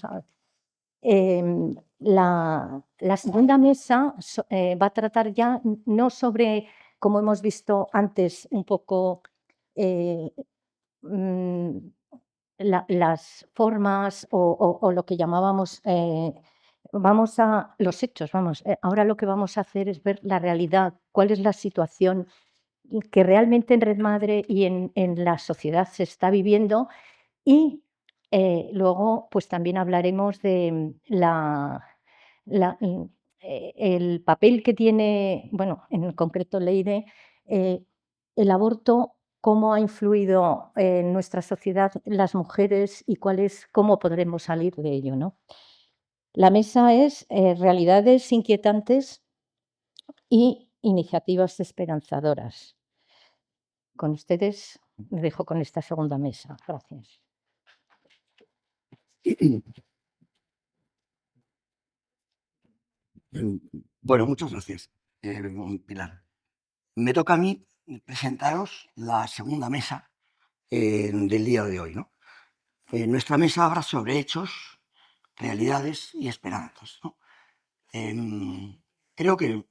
a ver. La segunda mesa va a tratar ya no sobre, como hemos visto antes, un poco eh, mm, las formas o lo que llamábamos, vamos a los hechos, vamos. Ahora lo que vamos a hacer es ver la realidad, cuál es la situación que realmente en Red Madre y en la sociedad se está viviendo y luego, pues también hablaremos de el papel que tiene, bueno, en concreto Leire, eh, el aborto, cómo ha influido en nuestra sociedad las mujeres y cómo podremos salir de ello, ¿no? La mesa es realidades inquietantes y iniciativas esperanzadoras. Con ustedes me dejo con esta segunda mesa. Gracias. Bueno, muchas gracias, Pilar. Me toca a mí presentaros la segunda mesa del día de hoy, ¿no? Nuestra mesa habla sobre hechos, realidades y esperanzas, ¿no? Creo que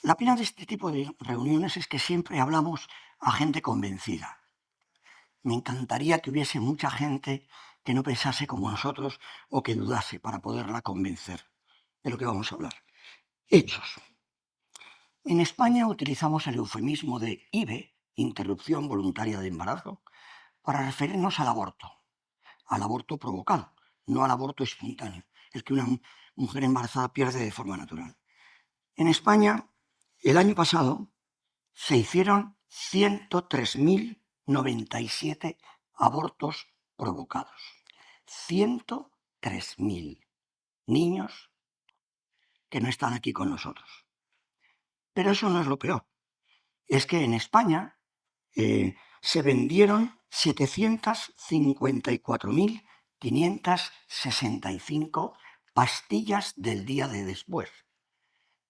la pena de este tipo de reuniones es que siempre hablamos a gente convencida. Me encantaría que hubiese mucha gente que no pensase como nosotros o que dudase para poderla convencer de lo que vamos a hablar. Hechos. En España utilizamos el eufemismo de IVE, interrupción voluntaria de embarazo, para referirnos al aborto provocado, no al aborto espontáneo, el que una mujer embarazada pierde de forma natural. En España, el año pasado, se hicieron 103.097 abortos provocados. 103.000 niños que no están aquí con nosotros. Pero eso no es lo peor. Es que en España se vendieron 754.565 pastillas del día de después,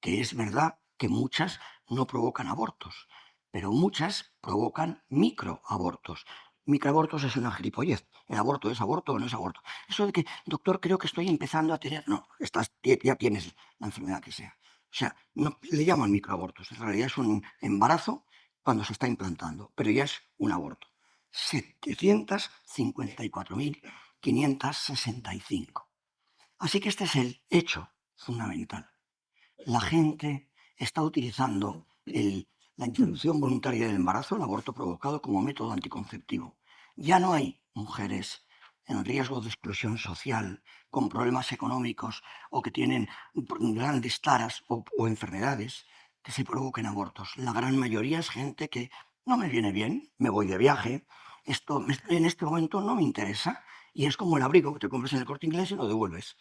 que es verdad que muchas no provocan abortos, pero muchas provocan microabortos. Microabortos es una gilipollez. ¿El aborto es aborto o no es aborto? Eso de que, doctor, creo que estoy empezando a tener... No, ya tienes la enfermedad que sea. O sea, no, le llaman microabortos. En realidad es un embarazo cuando se está implantando, pero ya es un aborto. 754.565. Así que este es el hecho fundamental. La gente está utilizando la interrupción voluntaria del embarazo, el aborto provocado, como método anticonceptivo. Ya no hay mujeres en riesgo de exclusión social, con problemas económicos o que tienen grandes taras o enfermedades que se provoquen abortos. La gran mayoría es gente que no me viene bien, me voy de viaje, esto en este momento no me interesa y es como el abrigo que te compras en el Corte Inglés y lo devuelves.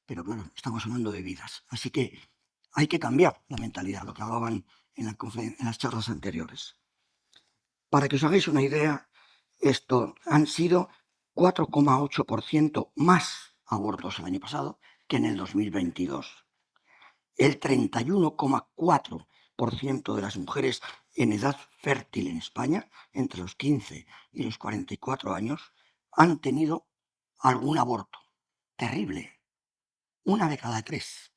Pero claro, estamos hablando de vidas. Así que hay que cambiar la mentalidad, lo que hablaban en las charlas anteriores. Para que os hagáis una idea, esto han sido 4,8% más abortos el año pasado que en el 2022. El 31,4% de las mujeres en edad fértil en España, entre los 15 y los 44 años, han tenido algún aborto. Terrible. Una de cada tres.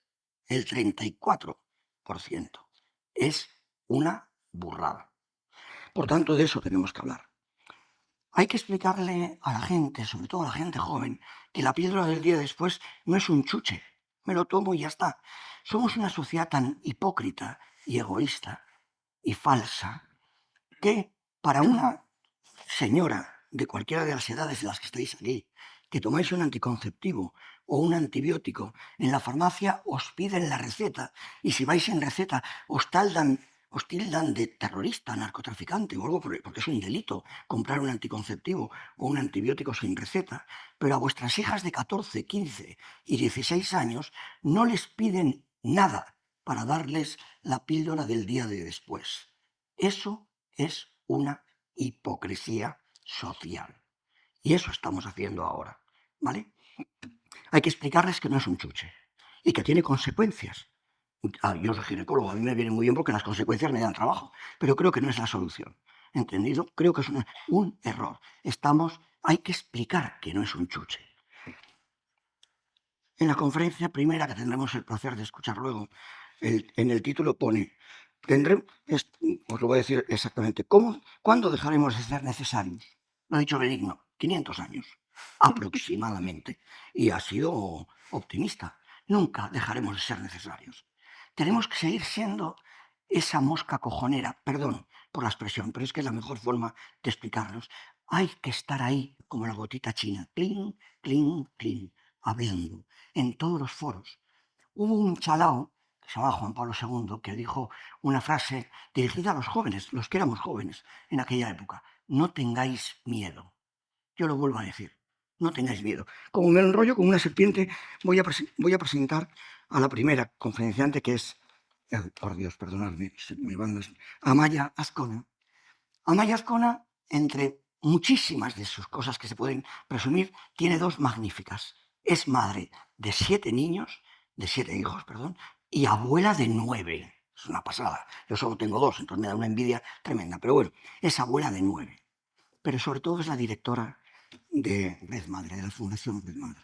El 34%. Es una burrada. Por tanto, de eso tenemos que hablar. Hay que explicarle a la gente, sobre todo a la gente joven, que la píldora del día después no es un chuche. Me lo tomo y ya está. Somos una sociedad tan hipócrita y egoísta y falsa que para una señora de cualquiera de las edades de las que estáis aquí, que tomáis un anticonceptivo o un antibiótico, en la farmacia os piden la receta y si vais en receta os tildan de terrorista, narcotraficante o algo, porque es un delito comprar un anticonceptivo o un antibiótico sin receta, pero a vuestras hijas de 14, 15 y 16 años no les piden nada para darles la píldora del día de después. Eso es una hipocresía social. Y eso estamos haciendo ahora, ¿vale? Hay que explicarles que no es un chuche y que tiene consecuencias. Yo soy ginecólogo, a mí me viene muy bien porque las consecuencias me dan trabajo, pero creo que no es la solución. ¿Entendido? Creo que es un error. Hay que explicar que no es un chuche. En la conferencia primera, que tendremos el placer de escuchar luego, en el título pone, os lo voy a decir exactamente, ¿cuándo dejaremos de ser necesarios? Lo ha dicho Benigno, 500 años, aproximadamente. Y ha sido optimista. Nunca dejaremos de ser necesarios. Tenemos que seguir siendo esa mosca cojonera, perdón por la expresión, pero es que es la mejor forma de explicarnos. Hay que estar ahí como la gotita china, clean, clean, clean, hablando en todos los foros. Hubo un chalao, que se llamaba Juan Pablo II, que dijo una frase dirigida a los jóvenes, los que éramos jóvenes en aquella época: no tengáis miedo. Yo lo vuelvo a decir, no tengáis miedo. Como me enrollo con una serpiente, voy a presentar a la primera conferenciante, que es, por Dios, perdonadme, Amaya Azcona. Amaya Azcona, entre muchísimas de sus cosas que se pueden presumir, tiene dos magníficas. Es madre de 7 niños, de 7 hijos, perdón, y abuela de 9. Es una pasada. Yo solo tengo 2, entonces me da una envidia tremenda. Pero bueno, es abuela de 9. Pero sobre todo es la directora de Red Madre, de la Fundación Red Madre.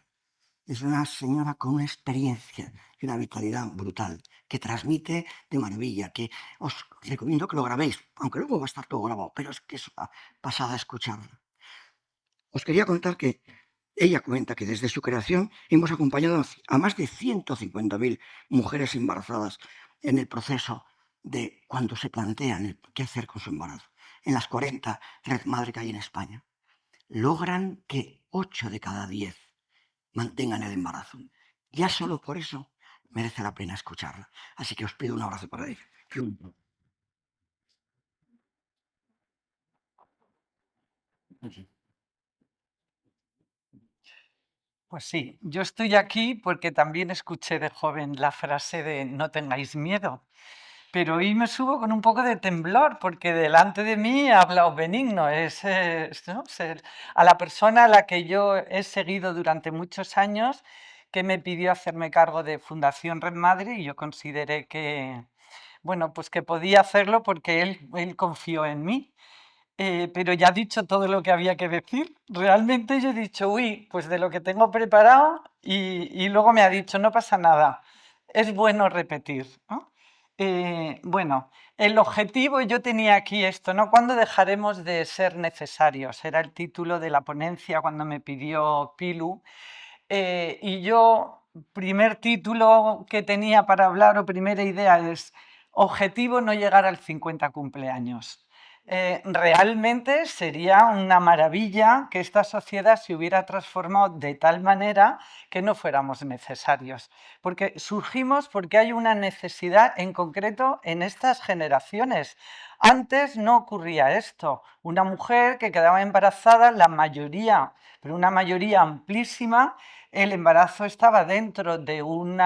Es una señora con una experiencia y una vitalidad brutal, que transmite de maravilla, que os recomiendo que lo grabéis, aunque luego va a estar todo grabado, pero es que es una pasada escucharla. Os quería contar que ella cuenta que desde su creación hemos acompañado a más de 150.000 mujeres embarazadas en el proceso de cuando se plantean qué hacer con su embarazo. En las 40 Red Madre que hay en España, logran que 8 de cada 10 mantengan el embarazo. Ya solo por eso merece la pena escucharla. Así que os pido un abrazo para ella. Pues sí, yo estoy aquí porque también escuché de joven la frase de no tengáis miedo, pero hoy me subo con un poco de temblor porque delante de mí ha hablado Benigno, ¿no? A la persona a la que yo he seguido durante muchos años, que me pidió hacerme cargo de Fundación Red Madre, y yo consideré que, bueno, pues que podía hacerlo porque él confió en mí. Pero ya he dicho todo lo que había que decir. Realmente yo he dicho, uy, pues de lo que tengo preparado, y luego me ha dicho, no pasa nada, es bueno repetir, ¿no? Bueno, el objetivo, yo tenía aquí esto, ¿no? ¿Cuándo dejaremos de ser necesarios? Era el título de la ponencia cuando me pidió Pilu. Y yo, primer título que tenía para hablar, o primera idea, es objetivo no llegar al 50 cumpleaños. Realmente sería una maravilla que esta sociedad se hubiera transformado de tal manera que no fuéramos necesarios. Porque surgimos porque hay una necesidad en concreto en estas generaciones. Antes no ocurría esto. Una mujer que quedaba embarazada, la mayoría, pero una mayoría amplísima, el embarazo estaba dentro de un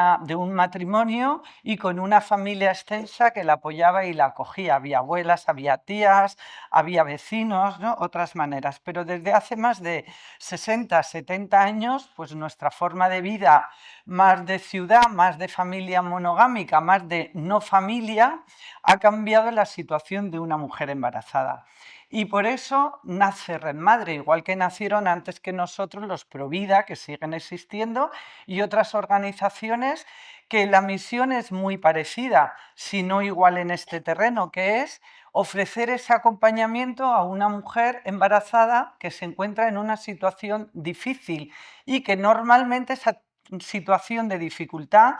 matrimonio y con una familia extensa que la apoyaba y la acogía. Había abuelas, había tías, había vecinos, ¿no? Otras maneras. Pero desde hace más de 60, 70 años, pues nuestra forma de vida, más de ciudad, más de familia monogámica, más de no familia, ha cambiado la situación de una mujer embarazada. Y por eso nace Red Madre, igual que nacieron antes que nosotros los Provida, que siguen existiendo, y otras organizaciones que la misión es muy parecida, si no igual en este terreno, que es ofrecer ese acompañamiento a una mujer embarazada que se encuentra en una situación difícil y que normalmente esa situación de dificultad,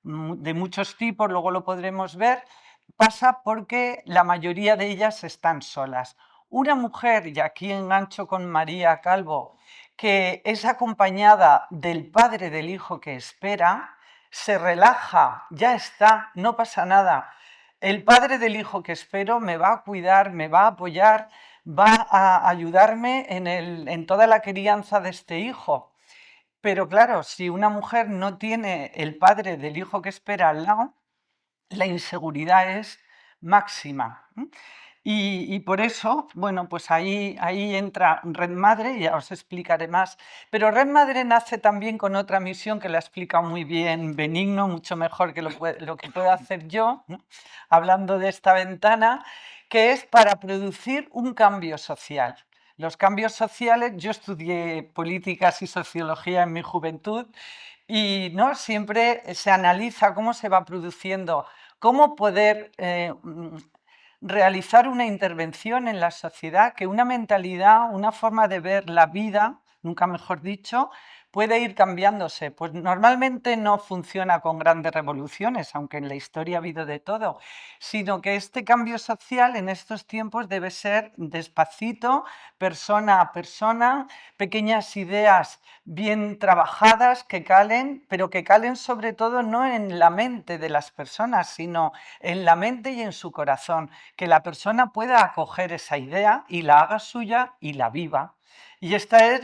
de muchos tipos, luego lo podremos ver, pasa porque la mayoría de ellas están solas. Una mujer, y aquí engancho con María Calvo, que es acompañada del padre del hijo que espera, se relaja, ya está, no pasa nada. El padre del hijo que espero me va a cuidar, me va a apoyar, va a ayudarme en toda la crianza de este hijo. Pero claro, si una mujer no tiene el padre del hijo que espera al lado, la inseguridad es máxima. Y por eso, bueno, pues ahí entra Red Madre, ya os explicaré más. Pero Red Madre nace también con otra misión que la ha explicado muy bien Benigno, mucho mejor que lo que puedo hacer yo, ¿no? Hablando de esta ventana, que es para producir un cambio social. Los cambios sociales, yo estudié políticas y sociología en mi juventud, Y ¿no? Siempre se analiza cómo se va produciendo, cómo poder realizar una intervención en la sociedad, que una mentalidad, una forma de ver la vida, nunca mejor dicho, puede ir cambiándose. Pues normalmente no funciona con grandes revoluciones, aunque en la historia ha habido de todo, sino que este cambio social en estos tiempos debe ser despacito, persona a persona, pequeñas ideas bien trabajadas que calen, pero que calen sobre todo no en la mente de las personas, sino en la mente y en su corazón, que la persona pueda acoger esa idea y la haga suya y la viva. Y este es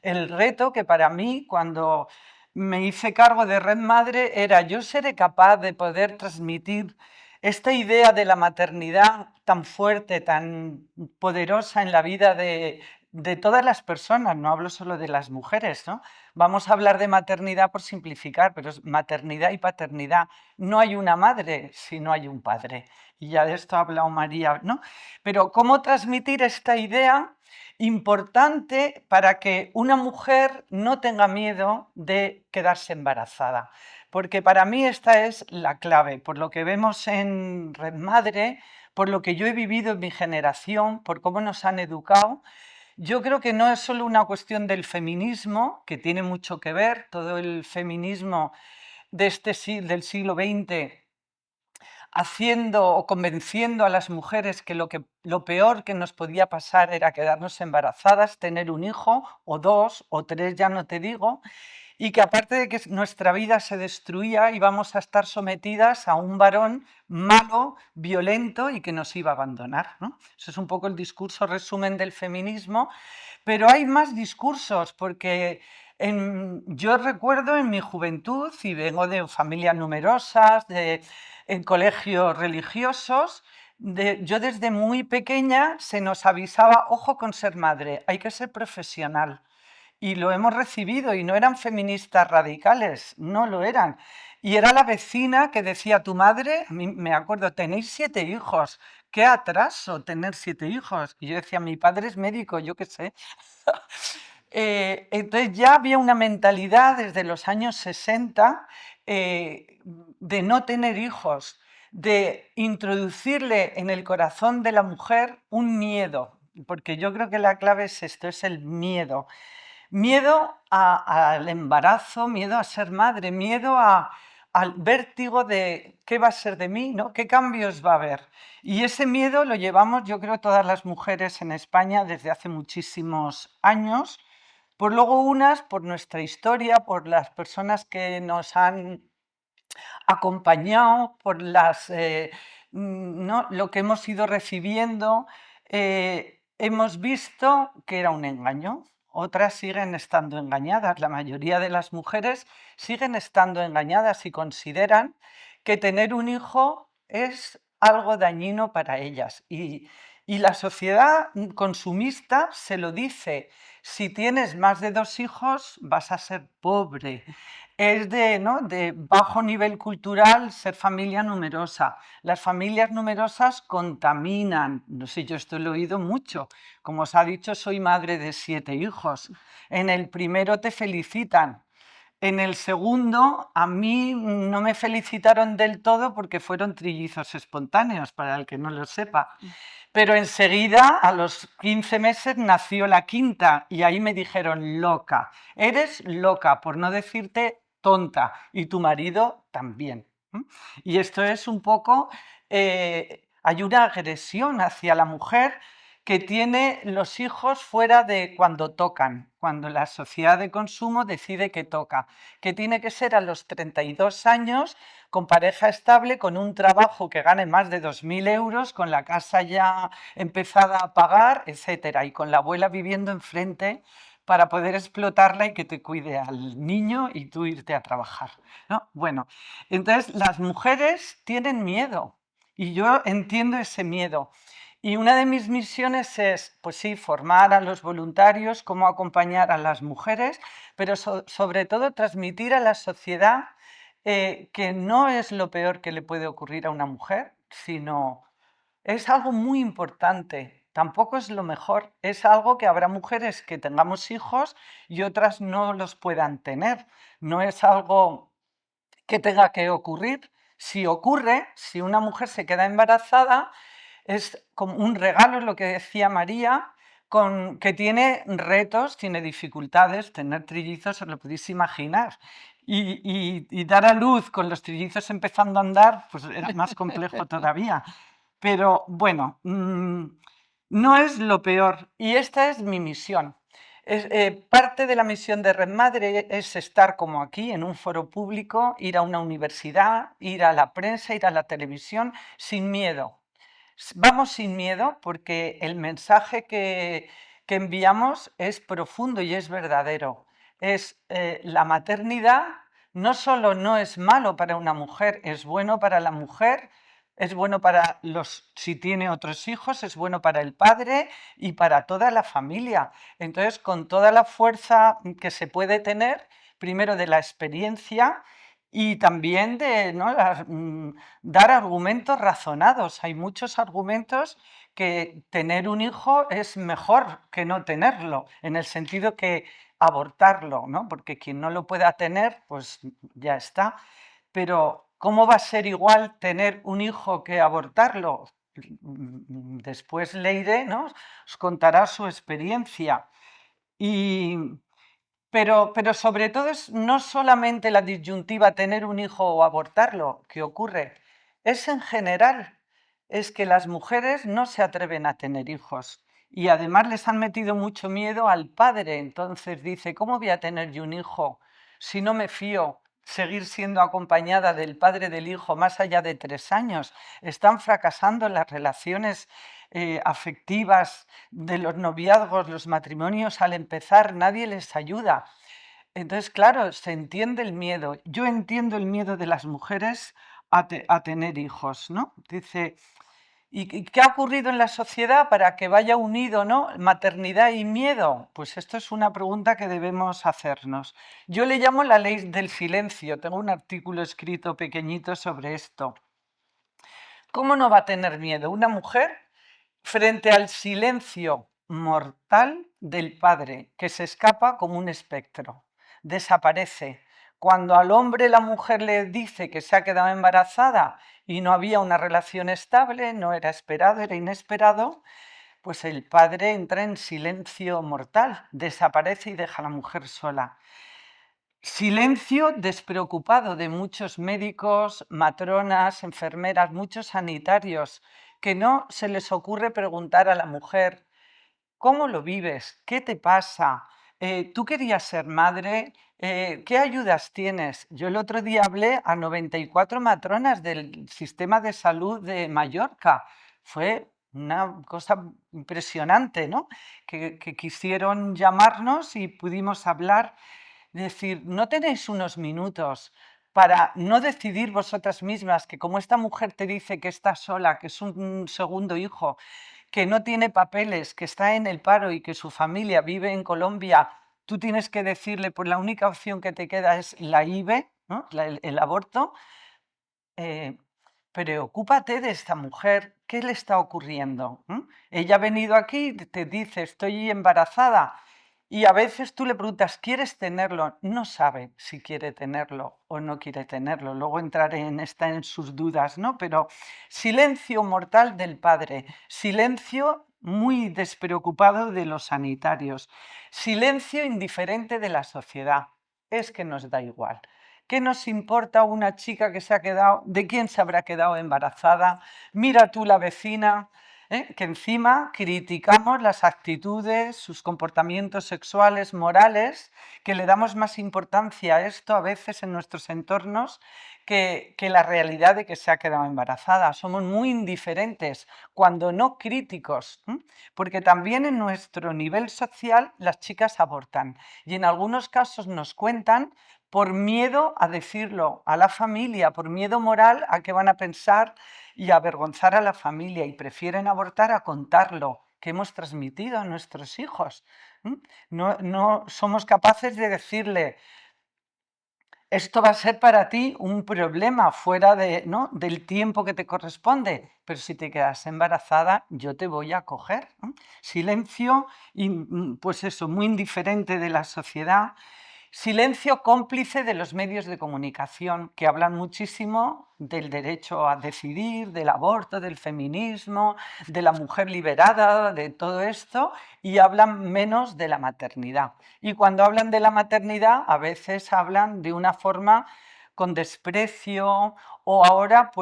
el reto que para mí, cuando me hice cargo de Red Madre, era: yo seré capaz de poder transmitir esta idea de la maternidad tan fuerte, tan poderosa en la vida de todas las personas, no hablo solo de las mujeres, ¿no? Vamos a hablar de maternidad por simplificar, pero es maternidad y paternidad. No hay una madre si no hay un padre. Y ya de esto ha hablado María, ¿no? Pero ¿cómo transmitir esta idea importante para que una mujer no tenga miedo de quedarse embarazada? Porque para mí esta es la clave, por lo que vemos en Red Madre, por lo que yo he vivido en mi generación, por cómo nos han educado. Yo creo que no es solo una cuestión del feminismo, que tiene mucho que ver, todo el feminismo del siglo XX, haciendo o convenciendo a las mujeres que lo peor que nos podía pasar era quedarnos embarazadas, tener un hijo, o dos, o tres, ya no te digo, y que aparte de que nuestra vida se destruía, íbamos a estar sometidas a un varón malo, violento y que nos iba a abandonar, ¿no? Eso es un poco el discurso resumen del feminismo, pero hay más discursos, porque yo recuerdo en mi juventud, y vengo de familias numerosas, en colegios religiosos, yo desde muy pequeña se nos avisaba: ojo con ser madre, hay que ser profesional. Y lo hemos recibido, y no eran feministas radicales, no lo eran. Y era la vecina que decía: tu madre, a mí me acuerdo, tenéis 7 hijos, qué atraso tener 7 hijos. Y yo decía: mi padre es médico, yo qué sé. Entonces ya había una mentalidad desde los años 60 de no tener hijos, de introducirle en el corazón de la mujer un miedo, porque yo creo que la clave es esto, es el miedo. Miedo al embarazo, miedo a ser madre, miedo al vértigo de qué va a ser de mí, ¿no? ¿Qué cambios va a haber? Y ese miedo lo llevamos, yo creo, todas las mujeres en España desde hace muchísimos años, por luego unas, por nuestra historia, por las personas que nos han acompañado, por ¿no? lo que hemos ido recibiendo. Hemos visto que era un engaño. Otras siguen estando engañadas. La mayoría de las mujeres siguen estando engañadas y consideran que tener un hijo es algo dañino para ellas. Y la sociedad consumista se lo dice: si tienes más de 2 hijos vas a ser pobre. Es ¿no? de bajo nivel cultural ser familia numerosa. Las familias numerosas contaminan. No sé, yo esto lo he oído mucho. Como os ha dicho, soy madre de 7 hijos. En el primero te felicitan. En el segundo, a mí no me felicitaron del todo porque fueron trillizos espontáneos, para el que no lo sepa. Pero enseguida, a los 15 meses, nació la quinta y ahí me dijeron: loca, eres loca, por no decirte tonta, y tu marido también. Y esto es un poco, hay una agresión hacia la mujer que tiene los hijos fuera de cuando tocan, cuando la sociedad de consumo decide que toca, que tiene que ser a los 32 años, con pareja estable, con un trabajo que gane más de 2.000 euros, con la casa ya empezada a pagar, etcétera, y con la abuela viviendo enfrente para poder explotarla y que te cuide al niño y tú irte a trabajar, ¿no? Bueno, entonces las mujeres tienen miedo y yo entiendo ese miedo. Y una de mis misiones es, pues sí, formar a los voluntarios, cómo acompañar a las mujeres, pero sobre todo transmitir a la sociedad que no es lo peor que le puede ocurrir a una mujer, sino es algo muy importante. tampoco es lo mejor. Es algo que habrá mujeres que tengamos hijos y otras no los puedan tener. No es algo que tenga que ocurrir. Si ocurre, si una mujer se queda embarazada, es como un regalo, es lo que decía María, que tiene retos, tiene dificultades. Tener trillizos, os lo podéis imaginar. Y dar a luz con los trillizos empezando a andar, pues era más complejo todavía. Pero bueno, no es lo peor. Y esta es mi misión. Parte de la misión de Red Madre es estar como aquí, en un foro público, ir a una universidad, ir a la prensa, ir a la televisión, sin miedo. Vamos sin miedo porque el mensaje que enviamos es profundo y es verdadero. La maternidad no solo no es malo para una mujer, es bueno para la mujer, es bueno para si tiene otros hijos, es bueno para el padre y para toda la familia. Entonces, con toda la fuerza que se puede tener, primero de la experiencia y también de, ¿no?, dar argumentos razonados. Hay muchos argumentos que tener un hijo es mejor que no tenerlo, en el sentido que abortarlo, ¿no? Porque quien no lo pueda tener, pues ya está. Pero ¿cómo va a ser igual tener un hijo que abortarlo? Después Leire, ¿no?, os contará su experiencia. Pero sobre todo es no solamente la disyuntiva tener un hijo o abortarlo que ocurre, es en general, es que las mujeres no se atreven a tener hijos y además les han metido mucho miedo al padre. Entonces dice, ¿cómo voy a tener yo un hijo si no me fío seguir siendo acompañada del padre del hijo más allá de 3 años? Están fracasando las relaciones afectivas de los noviazgos, los matrimonios al empezar, nadie les ayuda. Entonces, claro, se entiende el miedo. Yo entiendo el miedo de las mujeres a tener hijos, ¿no? Dice, ¿y qué ha ocurrido en la sociedad para que vaya unido, ¿no?, maternidad y miedo? Pues esto es una pregunta que debemos hacernos. Yo le llamo la ley del silencio. Tengo un artículo escrito pequeñito sobre esto. ¿Cómo no va a tener miedo una mujer frente al silencio mortal del padre, que se escapa como un espectro, desaparece? Cuando al hombre la mujer le dice que se ha quedado embarazada y no había una relación estable, no era esperado, era inesperado, pues el padre entra en silencio mortal, desaparece y deja a la mujer sola. Silencio despreocupado de muchos médicos, matronas, enfermeras, muchos sanitarios, que no se les ocurre preguntar a la mujer, ¿cómo lo vives? ¿Qué te pasa? ¿Tú querías ser madre? ¿Qué ayudas tienes? Yo el otro día hablé a 94 matronas del sistema de salud de Mallorca. Fue una cosa impresionante, ¿no? Que quisieron llamarnos y pudimos hablar. Es decir, ¿no tenéis unos minutos para no decidir vosotras mismas que, como esta mujer te dice que está sola, que es un segundo hijo, que no tiene papeles, que está en el paro y que su familia vive en Colombia, tú tienes que decirle, pues la única opción que te queda es la IVE, ¿no?, el aborto? Preocúpate de esta mujer, ¿qué le está ocurriendo? Ella ha venido aquí, te dice, estoy embarazada, y a veces tú le preguntas, ¿quieres tenerlo? No sabe si quiere tenerlo o no quiere tenerlo. Luego entraré en sus dudas, ¿no? Pero silencio mortal del padre, silencio muy despreocupado de los sanitarios, silencio indiferente de la sociedad. Es que nos da igual. ¿Qué nos importa una chica que se ha quedado, de quién se habrá quedado embarazada? Mira tú la vecina, que encima criticamos las actitudes, sus comportamientos sexuales, morales, que le damos más importancia a esto a veces en nuestros entornos que la realidad de que se ha quedado embarazada. Somos muy indiferentes, cuando no críticos, porque también en nuestro nivel social las chicas abortan y en algunos casos nos cuentan por miedo a decirlo a la familia, por miedo moral a qué van a pensar y avergonzar a la familia, y prefieren abortar a contarlo que hemos transmitido a nuestros hijos. No somos capaces de decirle, esto va a ser para ti un problema fuera ¿no? del tiempo que te corresponde, pero si te quedas embarazada, yo te voy a coger. Silencio, y, pues eso, muy indiferente de la sociedad. Silencio cómplice de los medios de comunicación, que hablan muchísimo del derecho a decidir, del aborto, del feminismo, de la mujer liberada, de todo esto, y hablan menos de la maternidad. Y cuando hablan de la maternidad, a veces hablan de una forma con desprecio, o ahora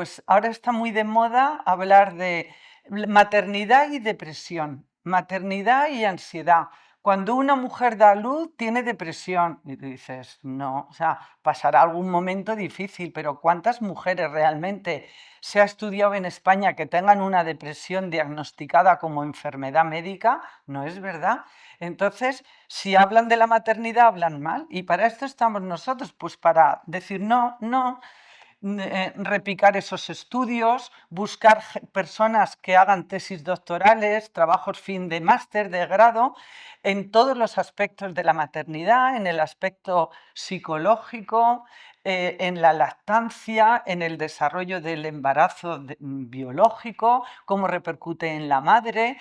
está muy de moda hablar de maternidad y depresión, maternidad y ansiedad. Cuando una mujer da a luz, tiene depresión. Y tú dices, no, o sea, pasará algún momento difícil, pero ¿cuántas mujeres realmente se ha estudiado en España que tengan una depresión diagnosticada como enfermedad médica? No es verdad. Entonces, si hablan de la maternidad, hablan mal. Y para esto estamos nosotros, pues para decir no, no, replicar esos estudios, buscar personas que hagan tesis doctorales, trabajos fin de máster, de grado, en todos los aspectos de la maternidad, en el aspecto psicológico, en la lactancia, en el desarrollo del embarazo biológico, cómo repercute en la madre,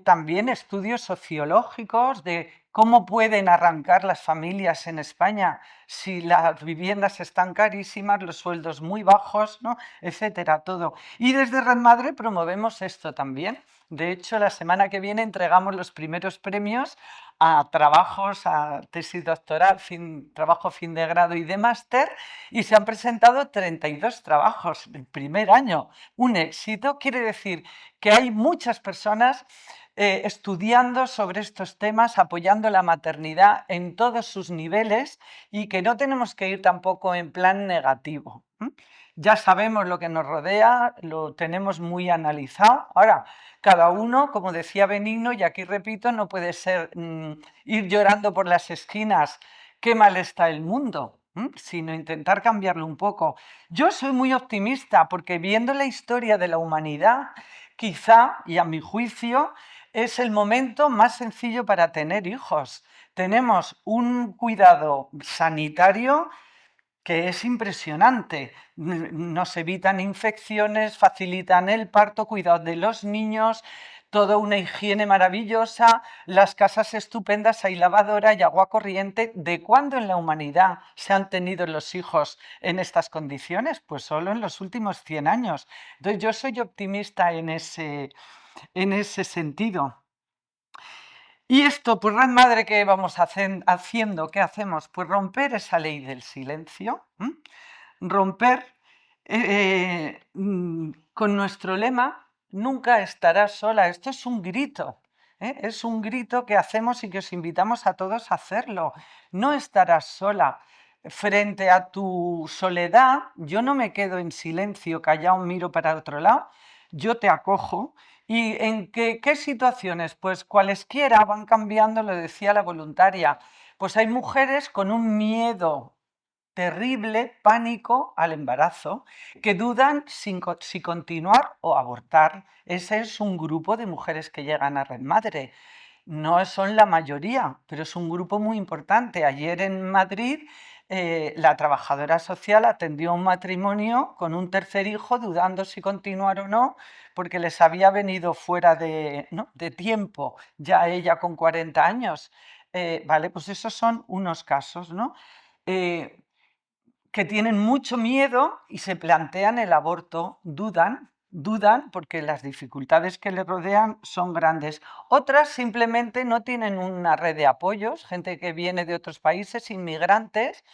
también estudios sociológicos de cómo pueden arrancar las familias en España si las viviendas están carísimas, los sueldos muy bajos, ¿no? Etcétera, todo. Y desde Red Madre promovemos esto también. De hecho, la semana que viene entregamos los primeros premios a trabajos, a tesis doctoral, trabajo fin de grado y de máster, y se han presentado 32 trabajos el primer año. Un éxito, quiere decir que hay muchas personas estudiando sobre estos temas, apoyando la maternidad en todos sus niveles y que no tenemos que ir tampoco en plan negativo. Ya sabemos lo que nos rodea, lo tenemos muy analizado. Ahora, cada uno, como decía Benigno, y aquí repito, no puede ser ir llorando por las esquinas, qué mal está el mundo, sino intentar cambiarlo un poco. Yo soy muy optimista porque viendo la historia de la humanidad, quizá, y a mi juicio, es el momento más sencillo para tener hijos. Tenemos un cuidado sanitario que es impresionante. Nos evitan infecciones, facilitan el parto, cuidado de los niños, toda una higiene maravillosa, las casas estupendas, hay lavadora y agua corriente. ¿De cuándo en la humanidad se han tenido los hijos en estas condiciones? Pues solo en los últimos 100 años. Entonces yo soy optimista en ese sentido. Y esto, pues Red Madre, ¿qué vamos haciendo? ¿Qué hacemos? Pues romper esa ley del silencio, romper con nuestro lema, nunca estarás sola. Esto es un grito, es un grito que hacemos y que os invitamos a todos a hacerlo. No estarás sola. Frente a tu soledad, yo no me quedo en silencio, callado, miro para otro lado, yo te acojo. ¿Y en qué situaciones? Pues cualesquiera van cambiando, lo decía la voluntaria. Pues hay mujeres con un miedo terrible, pánico al embarazo, que dudan si continuar o abortar. Ese es un grupo de mujeres que llegan a Red Madre. No son la mayoría, pero es un grupo muy importante. Ayer en Madrid la trabajadora social atendió un matrimonio con un tercer hijo, dudando si continuar o no, porque les había venido fuera de tiempo, ya ella con 40 años. Vale, pues esos son unos casos, ¿no? Que tienen mucho miedo y se plantean el aborto, dudan porque las dificultades que les rodean son grandes. Otras simplemente no tienen una red de apoyos, gente que viene de otros países, inmigrantes,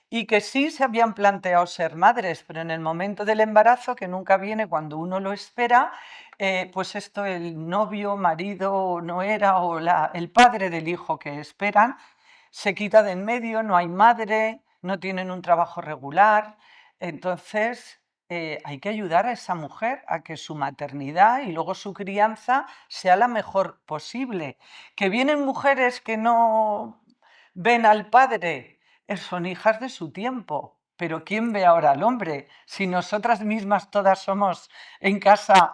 y que sí se habían planteado ser madres, pero en el momento del embarazo, que nunca viene cuando uno lo espera, pues esto, el novio, marido, no era, o el padre del hijo que esperan, se quita de en medio, no hay madre, no tienen un trabajo regular. Entonces, hay que ayudar a esa mujer a que su maternidad y luego su crianza sea la mejor posible. Que vienen mujeres que no ven al padre, son hijas de su tiempo. Pero ¿quién ve ahora al hombre? Si nosotras mismas todas somos en casa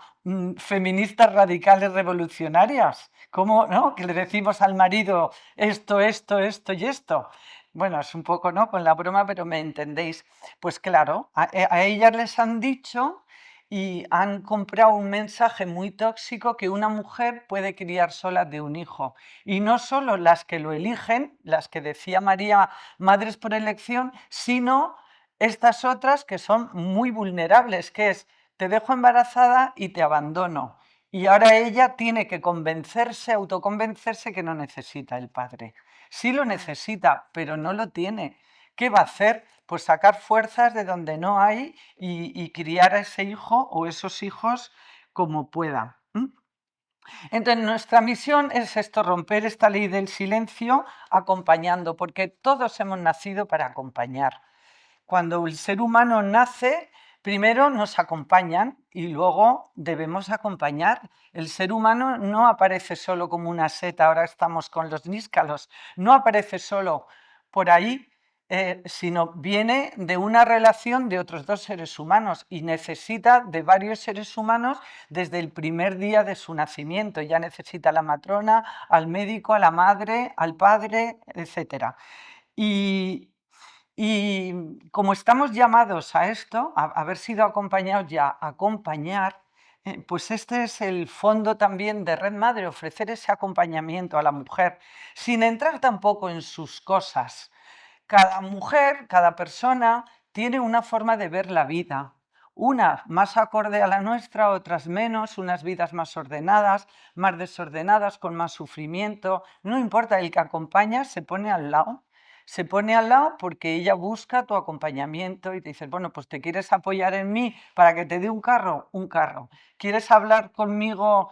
feministas radicales revolucionarias, ¿cómo no? Que le decimos al marido esto y esto. Bueno, es un poco, ¿no?, con la broma, pero me entendéis. Pues claro, a ellas les han dicho y han comprado un mensaje muy tóxico que una mujer puede criar sola de un hijo. Y no solo las que lo eligen, las que decía María, madres por elección, sino estas otras que son muy vulnerables, que es, te dejo embarazada y te abandono. Y ahora ella tiene que convencerse, autoconvencerse que no necesita el padre. Sí lo necesita, pero no lo tiene. ¿Qué va a hacer? Pues sacar fuerzas de donde no hay y criar a ese hijo o esos hijos como pueda. Entonces, nuestra misión es esto, romper esta ley del silencio acompañando, porque todos hemos nacido para acompañar. Cuando el ser humano nace, primero nos acompañan y luego debemos acompañar. El ser humano no aparece solo como una seta, ahora estamos con los níscalos, no aparece solo por ahí, sino viene de una relación de otros dos seres humanos y necesita de varios seres humanos desde el primer día de su nacimiento. Ya necesita a la matrona, al médico, a la madre, al padre, etc. Y como estamos llamados a esto, a haber sido acompañados ya, a acompañar, pues este es el fondo también de Red Madre, ofrecer ese acompañamiento a la mujer, sin entrar tampoco en sus cosas. Cada mujer, cada persona tiene una forma de ver la vida, una más acorde a la nuestra, otras menos, unas vidas más ordenadas, más desordenadas, con más sufrimiento. No importa, el que acompaña se pone al lado. Se pone al lado porque ella busca tu acompañamiento y te dice, bueno, pues te quieres apoyar en mí para que te dé un carro, un carro. ¿Quieres hablar conmigo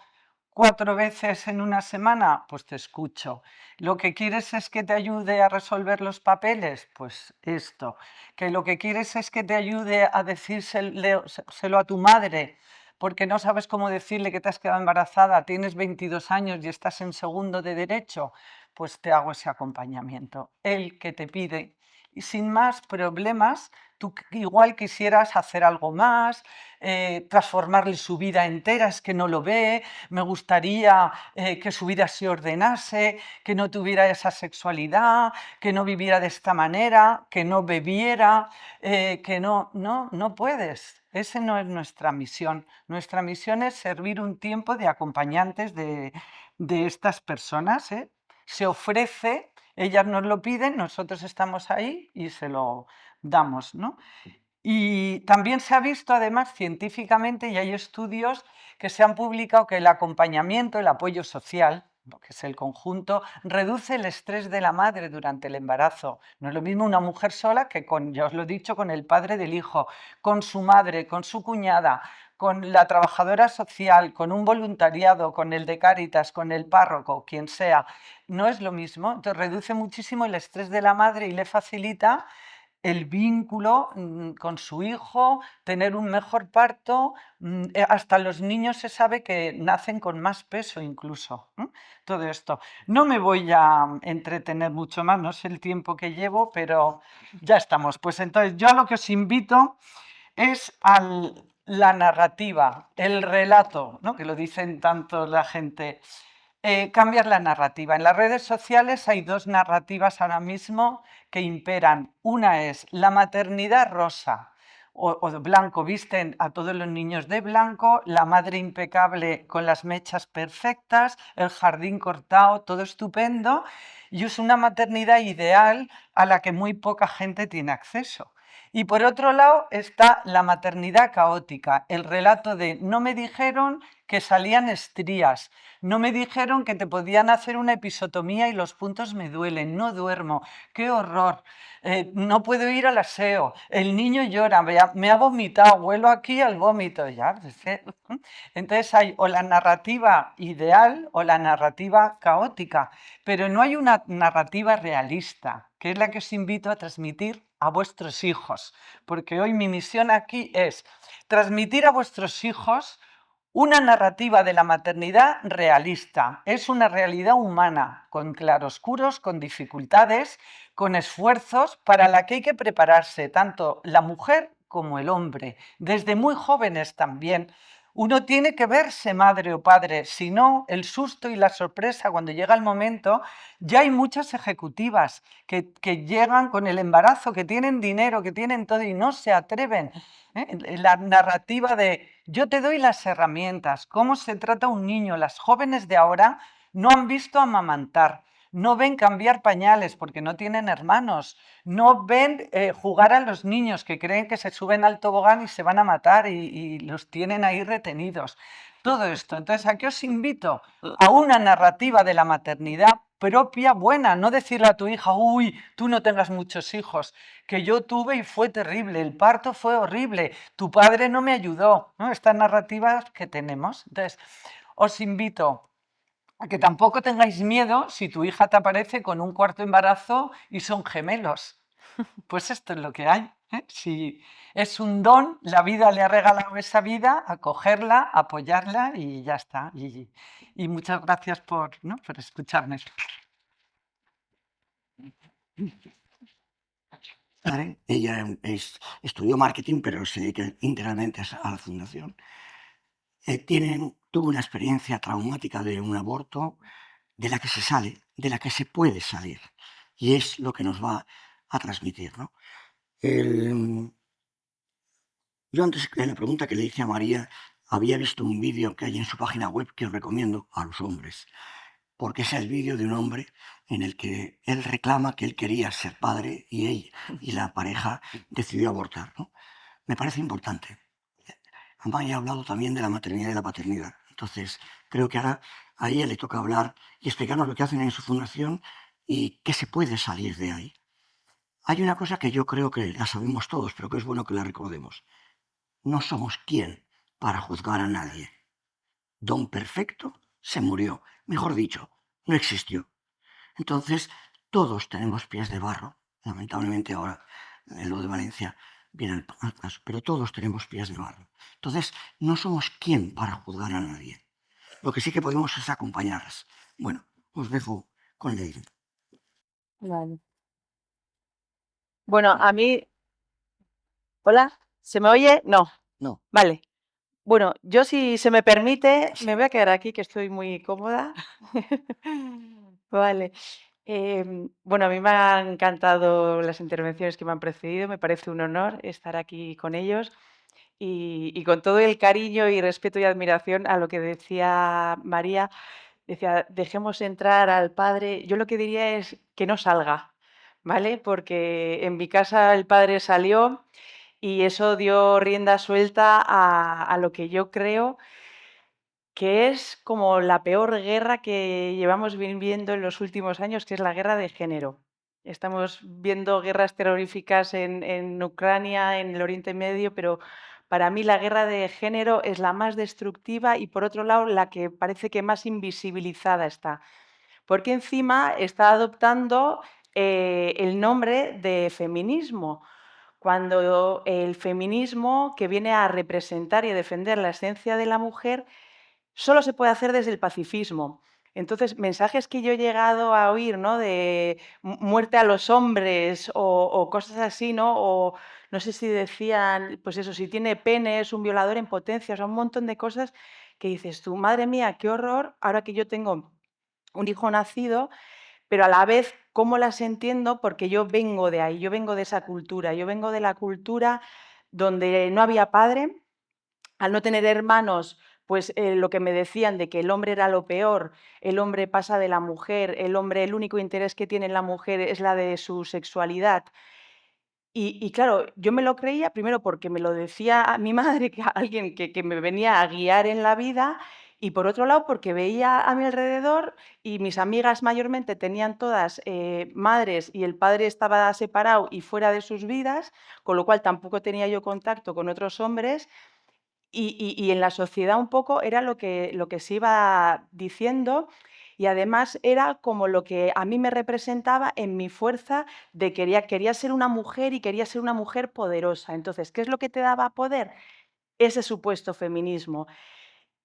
4 veces en una semana? Pues te escucho. ¿Lo que quieres es que te ayude a resolver los papeles? Pues esto. ¿Que lo que quieres es que te ayude a decírselo a tu madre? Porque no sabes cómo decirle que te has quedado embarazada, tienes 22 años y estás en segundo de derecho, pues te hago ese acompañamiento. El que te pide. Y sin más problemas, tú igual quisieras hacer algo más, transformarle su vida entera, es que no lo ve, me gustaría que su vida se ordenase, que no tuviera esa sexualidad, que no viviera de esta manera, que no bebiera, que no puedes. Esa no es nuestra misión. Nuestra misión es servir un tiempo de acompañantes de estas personas. Se ofrece, ellas nos lo piden, nosotros estamos ahí y se lo damos, ¿no? Y también se ha visto además científicamente, y hay estudios que se han publicado, que el acompañamiento, el apoyo social, lo que es el conjunto, reduce el estrés de la madre durante el embarazo. No es lo mismo una mujer sola que ya os lo he dicho, con el padre del hijo, con su madre, con su cuñada, con la trabajadora social, con un voluntariado, con el de Cáritas, con el párroco, quien sea. No es lo mismo. Entonces reduce muchísimo el estrés de la madre y le facilita el vínculo con su hijo, tener un mejor parto. Hasta los niños se sabe que nacen con más peso incluso. Todo esto. No me voy a entretener mucho más, no sé el tiempo que llevo, pero ya estamos. Pues entonces yo a lo que os invito es a la narrativa, el relato, ¿no?, que lo dicen tanto la gente. Cambiar la narrativa. En las redes sociales hay dos narrativas ahora mismo que imperan. Una es la maternidad rosa o de blanco, visten a todos los niños de blanco, la madre impecable con las mechas perfectas, el jardín cortado, todo estupendo, y es una maternidad ideal a la que muy poca gente tiene acceso. Y por otro lado está la maternidad caótica, el relato de no me dijeron que salían estrías, no me dijeron que te podían hacer una episotomía y los puntos me duelen, no duermo, qué horror, no puedo ir al aseo, el niño llora, me ha vomitado, huelo aquí al vómito. Ya. Entonces hay o la narrativa ideal o la narrativa caótica, pero no hay una narrativa realista, que es la que os invito a transmitir a vuestros hijos, porque hoy mi misión aquí es transmitir a vuestros hijos una narrativa de la maternidad realista. Es una realidad humana, con claroscuros, con dificultades, con esfuerzos, para la que hay que prepararse tanto la mujer como el hombre, desde muy jóvenes también. Uno tiene que verse madre o padre, si no, el susto y la sorpresa cuando llega el momento. Ya hay muchas ejecutivas que llegan con el embarazo, que tienen dinero, que tienen todo y no se atreven. La narrativa de yo te doy las herramientas, cómo se trata un niño. Las jóvenes de ahora no han visto amamantar, no ven cambiar pañales porque no tienen hermanos, no ven jugar a los niños que creen que se suben al tobogán y se van a matar y los tienen ahí retenidos. Todo esto. Entonces, aquí os invito a una narrativa de la maternidad propia, buena, no decirle a tu hija, uy, tú no tengas muchos hijos, que yo tuve y fue terrible, el parto fue horrible, tu padre no me ayudó, ¿no? Estas narrativas que tenemos. Entonces, os invito a que tampoco tengáis miedo si tu hija te aparece con un cuarto embarazo y son gemelos. Pues esto es lo que hay. Si es un don, la vida le ha regalado esa vida, acogerla, apoyarla y ya está. Y muchas gracias ¿no? por escucharme. Ella estudió marketing, pero se dedica íntegramente a la fundación. Tuvo una experiencia traumática de un aborto de la que se sale, de la que se puede salir. Y es lo que nos va a transmitir, ¿no? Yo antes, en la pregunta que le hice a María, había visto un vídeo que hay en su página web que os recomiendo a los hombres, porque es el vídeo de un hombre en el que él reclama que él quería ser padre y ella y la pareja decidió abortar, ¿no? Me parece importante. Amaya ha hablado también de la maternidad y la paternidad. Entonces, creo que ahora a ella le toca hablar y explicarnos lo que hacen en su fundación y qué se puede salir de ahí. Hay una cosa que yo creo que la sabemos todos, pero que es bueno que la recordemos. No somos quien para juzgar a nadie. Don Perfecto se murió. Mejor dicho, no existió. Entonces, todos tenemos pies de barro. Lamentablemente ahora, en lo de Valencia, viene al caso, pero todos tenemos pies de barro. Entonces, no somos quien para juzgar a nadie. Lo que sí que podemos es acompañarlas. Bueno, os dejo con Leire. Vale. Bueno, a mí... ¿Hola? ¿Se me oye? No. No. Vale. Bueno, yo si se me permite, me voy a quedar aquí, que estoy muy cómoda. Vale. Bueno, a mí me han encantado las intervenciones que me han precedido, me parece un honor estar aquí con ellos y con todo el cariño y respeto y admiración a lo que decía María, decía, dejemos entrar al padre. Yo lo que diría es que no salga, ¿vale? Porque en mi casa el padre salió y eso dio rienda suelta a lo que yo creo que es como la peor guerra que llevamos viviendo en los últimos años, que es la guerra de género. Estamos viendo guerras terroríficas en Ucrania, en el Oriente Medio, pero para mí la guerra de género es la más destructiva y, por otro lado, la que parece que más invisibilizada está. Porque encima está adoptando el nombre de feminismo, cuando el feminismo, que viene a representar y a defender la esencia de la mujer, solo se puede hacer desde el pacifismo. Entonces, mensajes que yo he llegado a oír, ¿no? De muerte a los hombres o cosas así, ¿no? O no sé si decían, pues eso, si tiene pene es un violador en potencia, o sea, un montón de cosas que dices tú, madre mía, qué horror, ahora que yo tengo un hijo nacido, pero a la vez, ¿cómo las entiendo? Porque yo vengo de ahí, yo vengo de esa cultura, yo vengo de la cultura donde no había padre, al no tener hermanos, pues lo que me decían de que el hombre era lo peor, el hombre pasa de la mujer, el hombre, el único interés que tiene en la mujer es la de su sexualidad. Y claro, yo me lo creía primero porque me lo decía a mi madre, que alguien que me venía a guiar en la vida, y por otro lado porque veía a mi alrededor y mis amigas mayormente tenían todas madres y el padre estaba separado y fuera de sus vidas, con lo cual tampoco tenía yo contacto con otros hombres. Y en la sociedad un poco era lo que se iba diciendo y además era como lo que a mí me representaba en mi fuerza de quería ser una mujer y quería ser una mujer poderosa. Entonces, ¿qué es lo que te daba poder? Ese supuesto feminismo.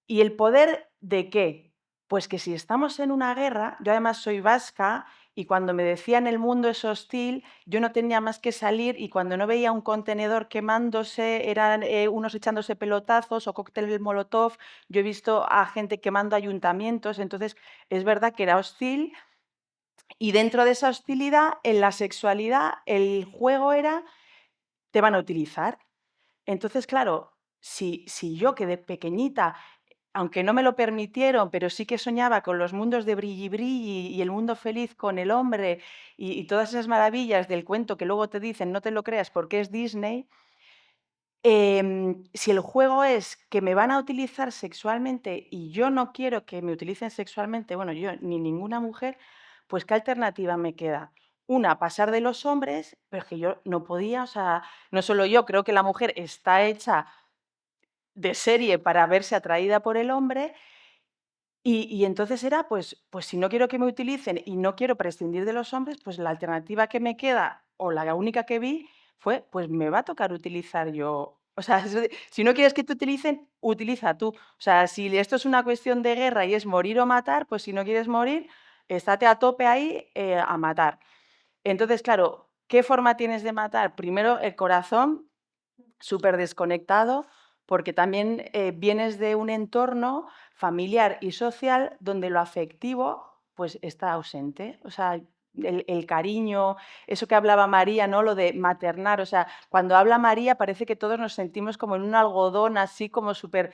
¿Y el poder de qué? Pues que si estamos en una guerra, yo además soy vasca y cuando me decían el mundo es hostil, yo no tenía más que salir y cuando no veía un contenedor quemándose, eran unos echándose pelotazos o cóctel molotov, yo he visto a gente quemando ayuntamientos, entonces es verdad que era hostil y dentro de esa hostilidad, en la sexualidad, el juego era, te van a utilizar. Entonces, claro, si yo que de pequeñita, aunque no me lo permitieron, pero sí que soñaba con los mundos de brilli brilli y el mundo feliz con el hombre y todas esas maravillas del cuento que luego te dicen, no te lo creas porque es Disney, si el juego es que me van a utilizar sexualmente y yo no quiero que me utilicen sexualmente, bueno, yo ni ninguna mujer, pues ¿qué alternativa me queda? Una, pasar de los hombres, pero es que yo no podía, o sea, no solo yo, creo que la mujer está hecha de serie para verse atraída por el hombre y entonces era, pues si no quiero que me utilicen y no quiero prescindir de los hombres, pues la alternativa que me queda, o la única que vi, fue, pues me va a tocar utilizar yo. O sea, eso si no quieres que te utilicen, utiliza tú. O sea, si esto es una cuestión de guerra y es morir o matar, pues si no quieres morir, estate a tope ahí a matar. Entonces, claro, ¿qué forma tienes de matar? Primero, el corazón, súper desconectado, porque también vienes de un entorno familiar y social donde lo afectivo pues está ausente. O sea, el cariño, eso que hablaba María, ¿no? Lo de maternar. O sea, cuando habla María parece que todos nos sentimos como en un algodón así como súper...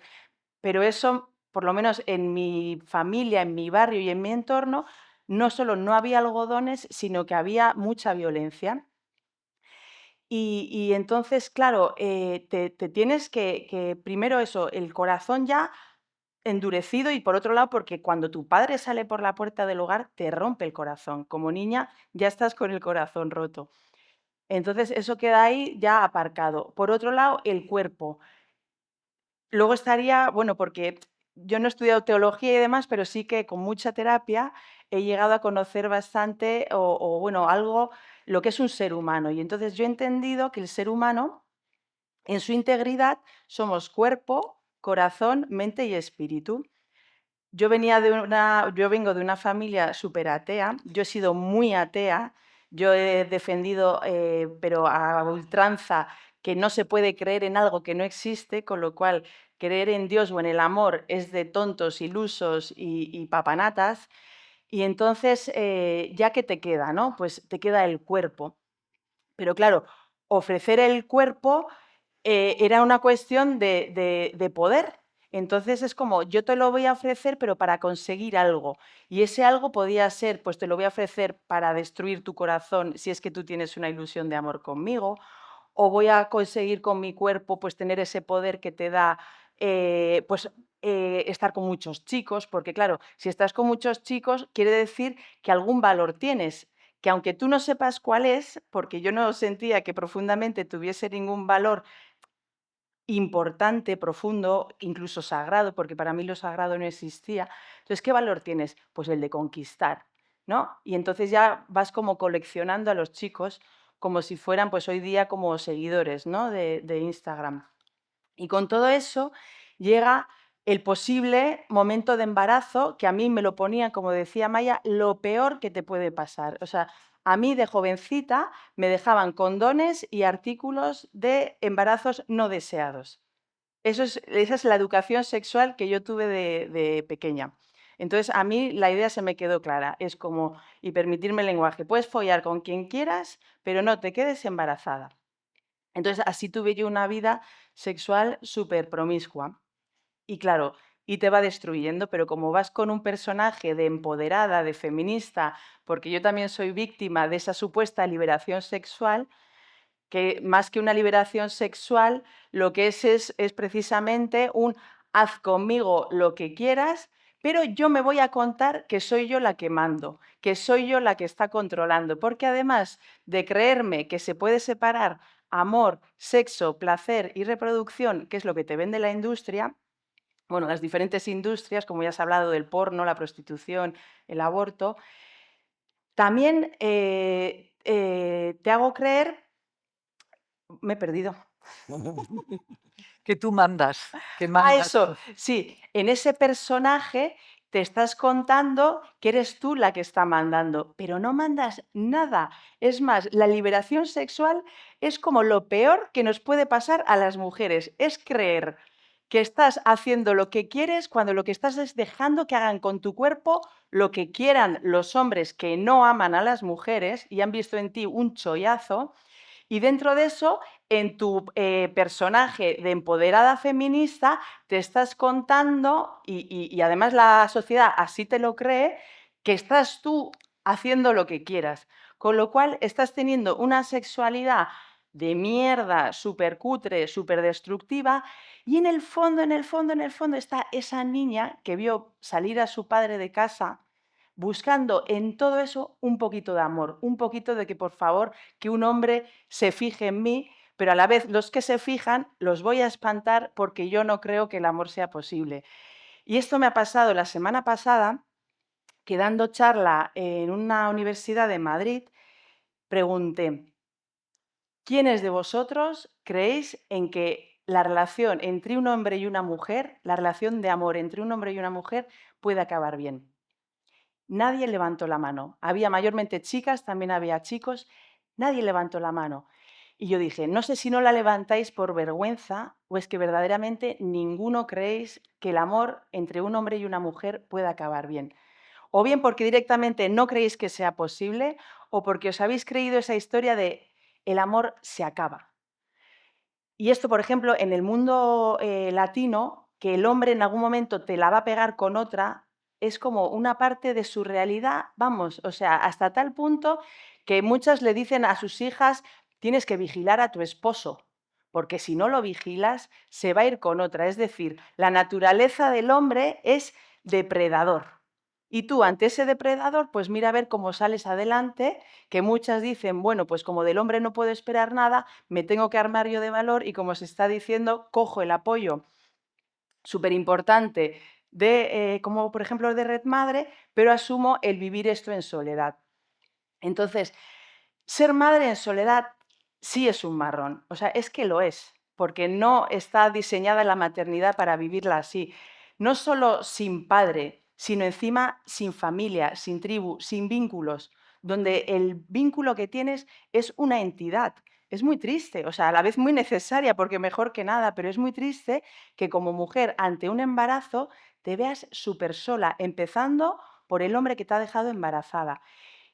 Pero eso, por lo menos en mi familia, en mi barrio y en mi entorno, no solo no había algodones, sino que había mucha violencia. Y entonces, claro, te tienes que, primero eso, el corazón ya endurecido y por otro lado, porque cuando tu padre sale por la puerta del hogar, te rompe el corazón. Como niña ya estás con el corazón roto. Entonces, eso queda ahí ya aparcado. Por otro lado, el cuerpo. Luego estaría, bueno, porque yo no he estudiado teología y demás, pero sí que con mucha terapia he llegado a conocer bastante bueno, algo, lo que es un ser humano. Y entonces yo he entendido que el ser humano, en su integridad, somos cuerpo, corazón, mente y espíritu. Yo vengo de una familia súper atea, yo he sido muy atea, yo he defendido, pero a ultranza, que no se puede creer en algo que no existe, con lo cual creer en Dios o en el amor es de tontos, ilusos y papanatas. Y entonces, ¿ya qué te queda, no? Pues te queda el cuerpo. Pero claro, ofrecer el cuerpo era una cuestión de poder. Entonces es como, yo te lo voy a ofrecer, pero para conseguir algo. Y ese algo podía ser, pues te lo voy a ofrecer para destruir tu corazón si es que tú tienes una ilusión de amor conmigo, o voy a conseguir con mi cuerpo, pues tener ese poder que te da, estar con muchos chicos, porque claro, si estás con muchos chicos, quiere decir que algún valor tienes, que aunque tú no sepas cuál es, porque yo no sentía que profundamente tuviese ningún valor importante, profundo, incluso sagrado, porque para mí lo sagrado no existía. Entonces, ¿qué valor tienes? Pues el de conquistar, ¿no? Y entonces ya vas como coleccionando a los chicos como si fueran, pues hoy día, como seguidores, ¿no? de Instagram. Y con todo eso llega el posible momento de embarazo, que a mí me lo ponía, como decía Maya, lo peor que te puede pasar. O sea, a mí de jovencita me dejaban condones y artículos de embarazos no deseados. Esa es la educación sexual que yo tuve de pequeña. Entonces, a mí la idea se me quedó clara. Es como, y permitirme el lenguaje, puedes follar con quien quieras, pero no te quedes embarazada. Entonces, así tuve yo una vida sexual súper promiscua. Y claro, y te va destruyendo, pero como vas con un personaje de empoderada, de feminista, porque yo también soy víctima de esa supuesta liberación sexual, que más que una liberación sexual, lo que es precisamente un haz conmigo lo que quieras, pero yo me voy a contar que soy yo la que mando, que soy yo la que está controlando, porque además de creerme que se puede separar amor, sexo, placer y reproducción, que es lo que te vende la industria, bueno, las diferentes industrias, como ya has hablado del porno, la prostitución, el aborto, también te hago creer, me he perdido. Que tú mandas, que Ah, mandas eso, tú. sí, en ese personaje te estás contando que eres tú la que está mandando, pero no mandas nada. Es más, la liberación sexual es como lo peor que nos puede pasar a las mujeres, es creer que estás haciendo lo que quieres cuando lo que estás es dejando que hagan con tu cuerpo lo que quieran los hombres que no aman a las mujeres y han visto en ti un chollazo. Y dentro de eso, en tu personaje de empoderada feminista, te estás contando, y además la sociedad así te lo cree, que estás tú haciendo lo que quieras. Con lo cual, estás teniendo una sexualidad de mierda, súper cutre, súper destructiva, y en el fondo, en el fondo, en el fondo está esa niña que vio salir a su padre de casa buscando en todo eso un poquito de amor, un poquito de que, por favor, que un hombre se fije en mí, pero a la vez los que se fijan los voy a espantar porque yo no creo que el amor sea posible. Y esto me ha pasado la semana pasada, que dando charla en una universidad de Madrid, pregunté, ¿quiénes de vosotros creéis en que la relación entre un hombre y una mujer, la relación de amor entre un hombre y una mujer, puede acabar bien? Nadie levantó la mano. Había mayormente chicas, también había chicos. Nadie levantó la mano. Y yo dije, no sé si no la levantáis por vergüenza o es que verdaderamente ninguno creéis que el amor entre un hombre y una mujer pueda acabar bien. O bien porque directamente no creéis que sea posible o porque os habéis creído esa historia de el amor se acaba. Y esto, por ejemplo, en el mundo latino, que el hombre en algún momento te la va a pegar con otra, es como una parte de su realidad, vamos, o sea, hasta tal punto que muchas le dicen a sus hijas, tienes que vigilar a tu esposo, porque si no lo vigilas, se va a ir con otra. Es decir, la naturaleza del hombre es depredador. Y tú, ante ese depredador, pues mira a ver cómo sales adelante, que muchas dicen, bueno, pues como del hombre no puedo esperar nada, me tengo que armar yo de valor y como se está diciendo, cojo el apoyo súper importante de, como por ejemplo de Red Madre, pero asumo el vivir esto en soledad. Entonces, ser madre en soledad sí es un marrón, o sea, es que lo es, porque no está diseñada la maternidad para vivirla así. No solo sin padre, sino encima sin familia, sin tribu, sin vínculos, donde el vínculo que tienes es una entidad. Es muy triste, o sea, a la vez muy necesaria, porque mejor que nada, pero es muy triste que como mujer ante un embarazo te veas súper sola, empezando por el hombre que te ha dejado embarazada.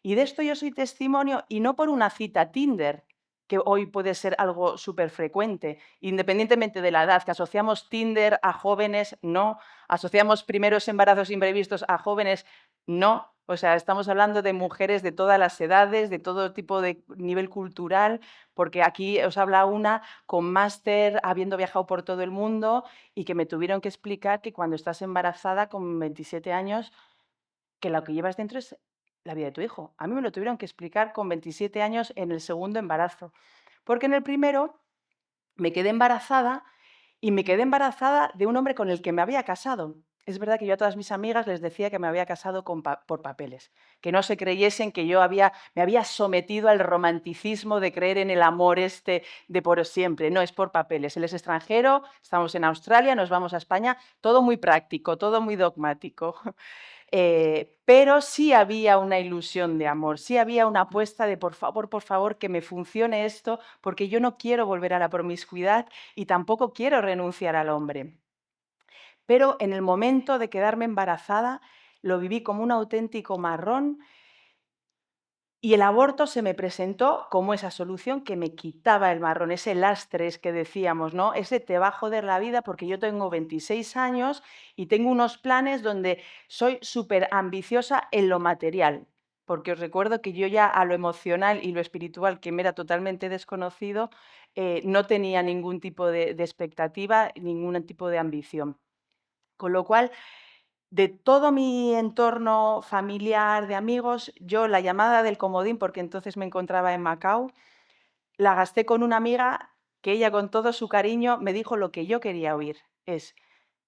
Y de esto yo soy testimonio y no por una cita Tinder, que hoy puede ser algo súper frecuente, independientemente de la edad, que asociamos Tinder a jóvenes, no, asociamos primeros embarazos imprevistos a jóvenes, no. O sea, estamos hablando de mujeres de todas las edades, de todo tipo de nivel cultural, porque aquí os habla una con máster, habiendo viajado por todo el mundo y que me tuvieron que explicar que cuando estás embarazada con 27 años, que lo que llevas dentro es la vida de tu hijo. A mí me lo tuvieron que explicar con 27 años en el segundo embarazo, porque en el primero me quedé embarazada y me quedé embarazada de un hombre con el que me había casado. Es verdad que yo a todas mis amigas les decía que me había casado por papeles, que no se creyesen que yo me había sometido al romanticismo de creer en el amor este de por siempre. No, es por papeles. Él es extranjero, estamos en Australia, nos vamos a España, todo muy práctico, todo muy dogmático. Pero sí había una ilusión de amor, sí había una apuesta de por favor, que me funcione esto, porque yo no quiero volver a la promiscuidad y tampoco quiero renunciar al hombre. Pero en el momento de quedarme embarazada, lo viví como un auténtico marrón y el aborto se me presentó como esa solución que me quitaba el marrón, ese lastre que decíamos, ¿no? Ese te va a joder la vida porque yo tengo 26 años y tengo unos planes donde soy súper ambiciosa en lo material. Porque os recuerdo que yo ya a lo emocional y lo espiritual, que me era totalmente desconocido, no tenía ningún tipo de expectativa, ningún tipo de ambición. Con lo cual, de todo mi entorno familiar, de amigos, yo la llamada del comodín, porque entonces me encontraba en Macao, la gasté con una amiga que ella con todo su cariño me dijo lo que yo quería oír. Es,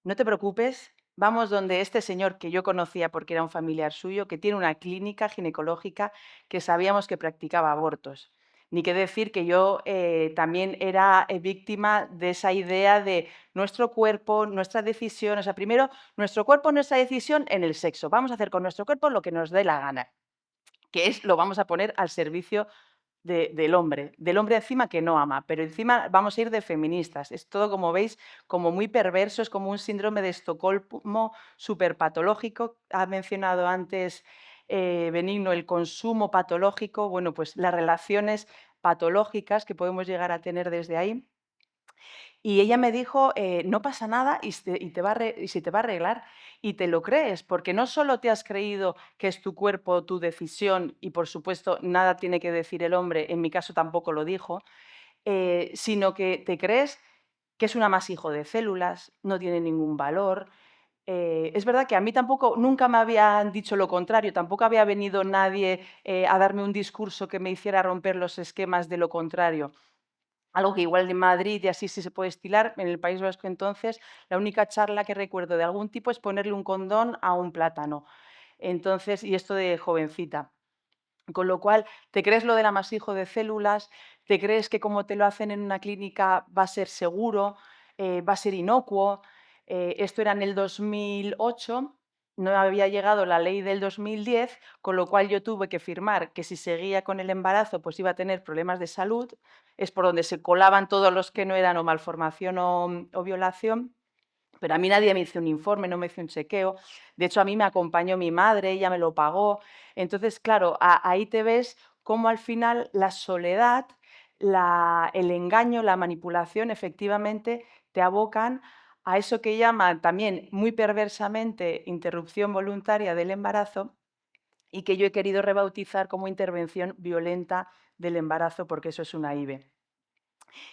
no te preocupes, vamos donde este señor que yo conocía porque era un familiar suyo, que tiene una clínica ginecológica que sabíamos que practicaba abortos. Ni qué decir que yo también era víctima de esa idea de nuestro cuerpo, nuestra decisión. O sea, primero, nuestro cuerpo, nuestra decisión en el sexo. Vamos a hacer con nuestro cuerpo lo que nos dé la gana, que es lo vamos a poner al servicio del hombre encima que no ama, pero encima vamos a ir de feministas. Es todo, como veis, como muy perverso, es como un síndrome de Estocolmo súper patológico. Ha mencionado antes Benigno el consumo patológico, bueno, pues las relaciones patológicas que podemos llegar a tener desde ahí. Y ella me dijo, no pasa nada y se te va a arreglar, y te lo crees, porque no solo te has creído que es tu cuerpo, tu decisión, y por supuesto nada tiene que decir el hombre, en mi caso tampoco lo dijo, sino que te crees que es un amasijo de células, no tiene ningún valor. Es verdad que a mí tampoco, nunca me habían dicho lo contrario, tampoco había venido nadie a darme un discurso que me hiciera romper los esquemas de lo contrario. Algo que igual en Madrid y así sí se puede estilar, en el País Vasco entonces, la única charla que recuerdo de algún tipo es ponerle un condón a un plátano. Entonces, y esto de jovencita. Con lo cual, te crees lo del amasijo de células, te crees que como te lo hacen en una clínica va a ser seguro, va a ser inocuo. Esto era en el 2008, no había llegado la ley del 2010, con lo cual yo tuve que firmar que si seguía con el embarazo pues iba a tener problemas de salud. Es por donde se colaban todos los que no eran o malformación o violación. Pero a mí nadie me hizo un informe, no me hizo un chequeo. De hecho, a mí me acompañó mi madre, ella me lo pagó. Entonces, claro, ahí te ves cómo al final la soledad, el engaño, la manipulación, efectivamente, te abocan a eso que llaman también muy perversamente interrupción voluntaria del embarazo, y que yo he querido rebautizar como intervención violenta del embarazo, porque eso es una IVE.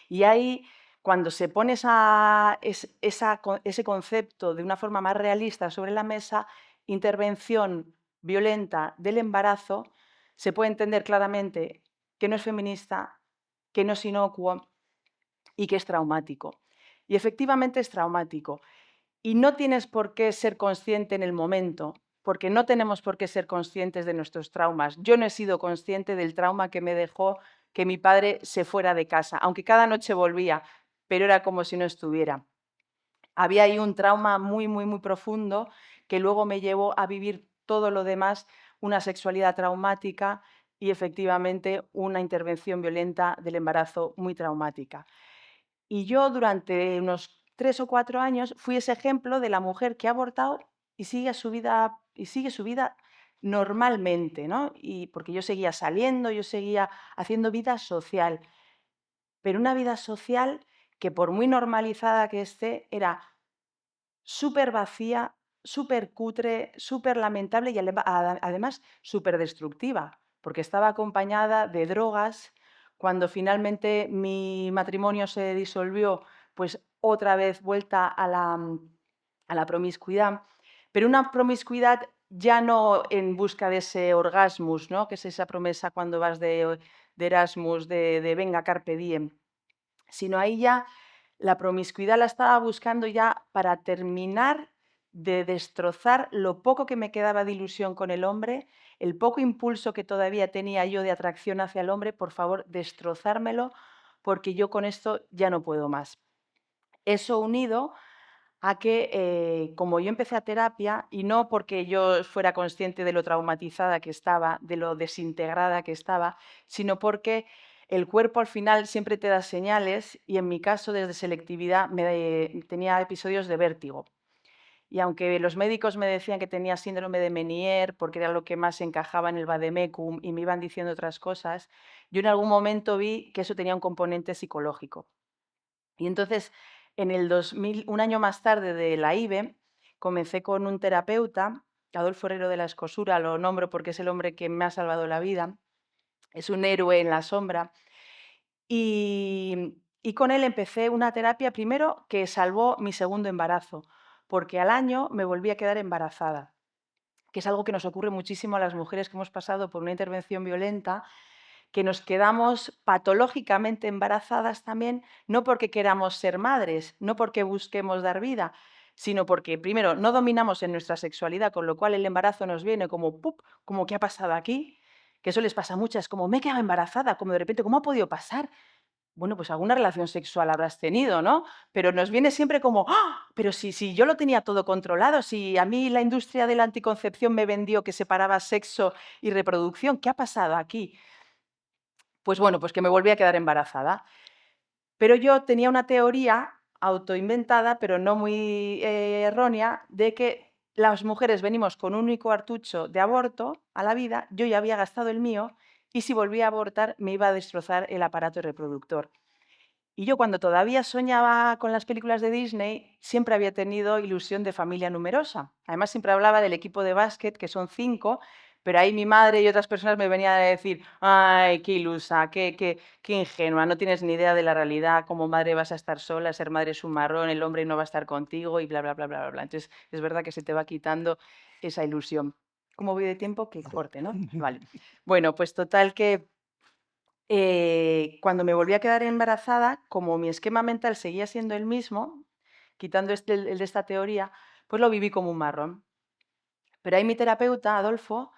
Y ahí, cuando se pone ese concepto de una forma más realista sobre la mesa, intervención violenta del embarazo, se puede entender claramente que no es feminista, que no es inocuo y que es traumático. Y efectivamente es traumático. Y no tienes por qué ser consciente en el momento, porque no tenemos por qué ser conscientes de nuestros traumas. Yo no he sido consciente del trauma que me dejó que mi padre se fuera de casa, aunque cada noche volvía, pero era como si no estuviera. Había ahí un trauma muy, muy, muy profundo que luego me llevó a vivir todo lo demás, una sexualidad traumática y efectivamente una intervención violenta del embarazo muy traumática. Y yo durante unos 3 o 4 años fui ese ejemplo de la mujer que ha abortado y sigue su vida normalmente, ¿no? Y porque yo seguía saliendo, yo seguía haciendo vida social, pero una vida social que por muy normalizada que esté, era súper vacía, súper cutre, súper lamentable y además súper destructiva, porque estaba acompañada de drogas. Cuando finalmente mi matrimonio se disolvió, pues otra vez vuelta a la promiscuidad, pero una promiscuidad ya no en busca de ese orgasmus, ¿no? Que es esa promesa cuando vas de Erasmus, de venga, carpe diem, sino ahí ya la promiscuidad la estaba buscando ya para terminar de destrozar lo poco que me quedaba de ilusión con el hombre, el poco impulso que todavía tenía yo de atracción hacia el hombre, por favor, destrozármelo, porque yo con esto ya no puedo más. Eso unido a que, como yo empecé a terapia, y no porque yo fuera consciente de lo traumatizada que estaba, de lo desintegrada que estaba, sino porque el cuerpo al final siempre te da señales, y en mi caso, desde selectividad, tenía episodios de vértigo. Y aunque los médicos me decían que tenía síndrome de Meniere, porque era lo que más encajaba en el vademecum, y me iban diciendo otras cosas, yo en algún momento vi que eso tenía un componente psicológico. Y entonces, en el 2000, un año más tarde de la IBE, comencé con un terapeuta, Adolfo Herrero de la Escosura, lo nombro porque es el hombre que me ha salvado la vida, es un héroe en la sombra, y con él empecé una terapia primero que salvó mi segundo embarazo, porque al año me volví a quedar embarazada, que es algo que nos ocurre muchísimo a las mujeres que hemos pasado por una intervención violenta, que nos quedamos patológicamente embarazadas también, no porque queramos ser madres, no porque busquemos dar vida, sino porque, primero, no dominamos en nuestra sexualidad, con lo cual el embarazo nos viene como, ¡pup!, como ¿qué ha pasado aquí? que eso les pasa a muchas, como me he quedado embarazada, como de repente, ¿cómo ha podido pasar? Bueno, pues alguna relación sexual habrás tenido, ¿no? Pero nos viene siempre como, ¡ah! Pero si yo lo tenía todo controlado, si a mí la industria de la anticoncepción me vendió que separaba sexo y reproducción, ¿qué ha pasado aquí? Pues bueno, pues que me volví a quedar embarazada. Pero yo tenía una teoría autoinventada, pero no muy errónea, de que las mujeres venimos con un único cartucho de aborto a la vida, yo ya había gastado el mío y si volvía a abortar me iba a destrozar el aparato reproductor. Y yo cuando todavía soñaba con las películas de Disney, siempre había tenido ilusión de familia numerosa. Además, siempre hablaba del equipo de básquet, que son 5, pero ahí mi madre y otras personas me venían a decir, ay, qué ilusa, qué ingenua, no tienes ni idea de la realidad, como madre vas a estar sola, ser madre es un marrón, el hombre no va a estar contigo y bla, bla, bla, bla, bla, bla. Entonces, es verdad que se te va quitando esa ilusión. ¿Cómo voy de tiempo? Que corte, ¿no? Vale. Bueno, pues total que cuando me volví a quedar embarazada, como mi esquema mental seguía siendo el mismo, quitando el de esta teoría, pues lo viví como un marrón. Pero ahí mi terapeuta, Adolfo,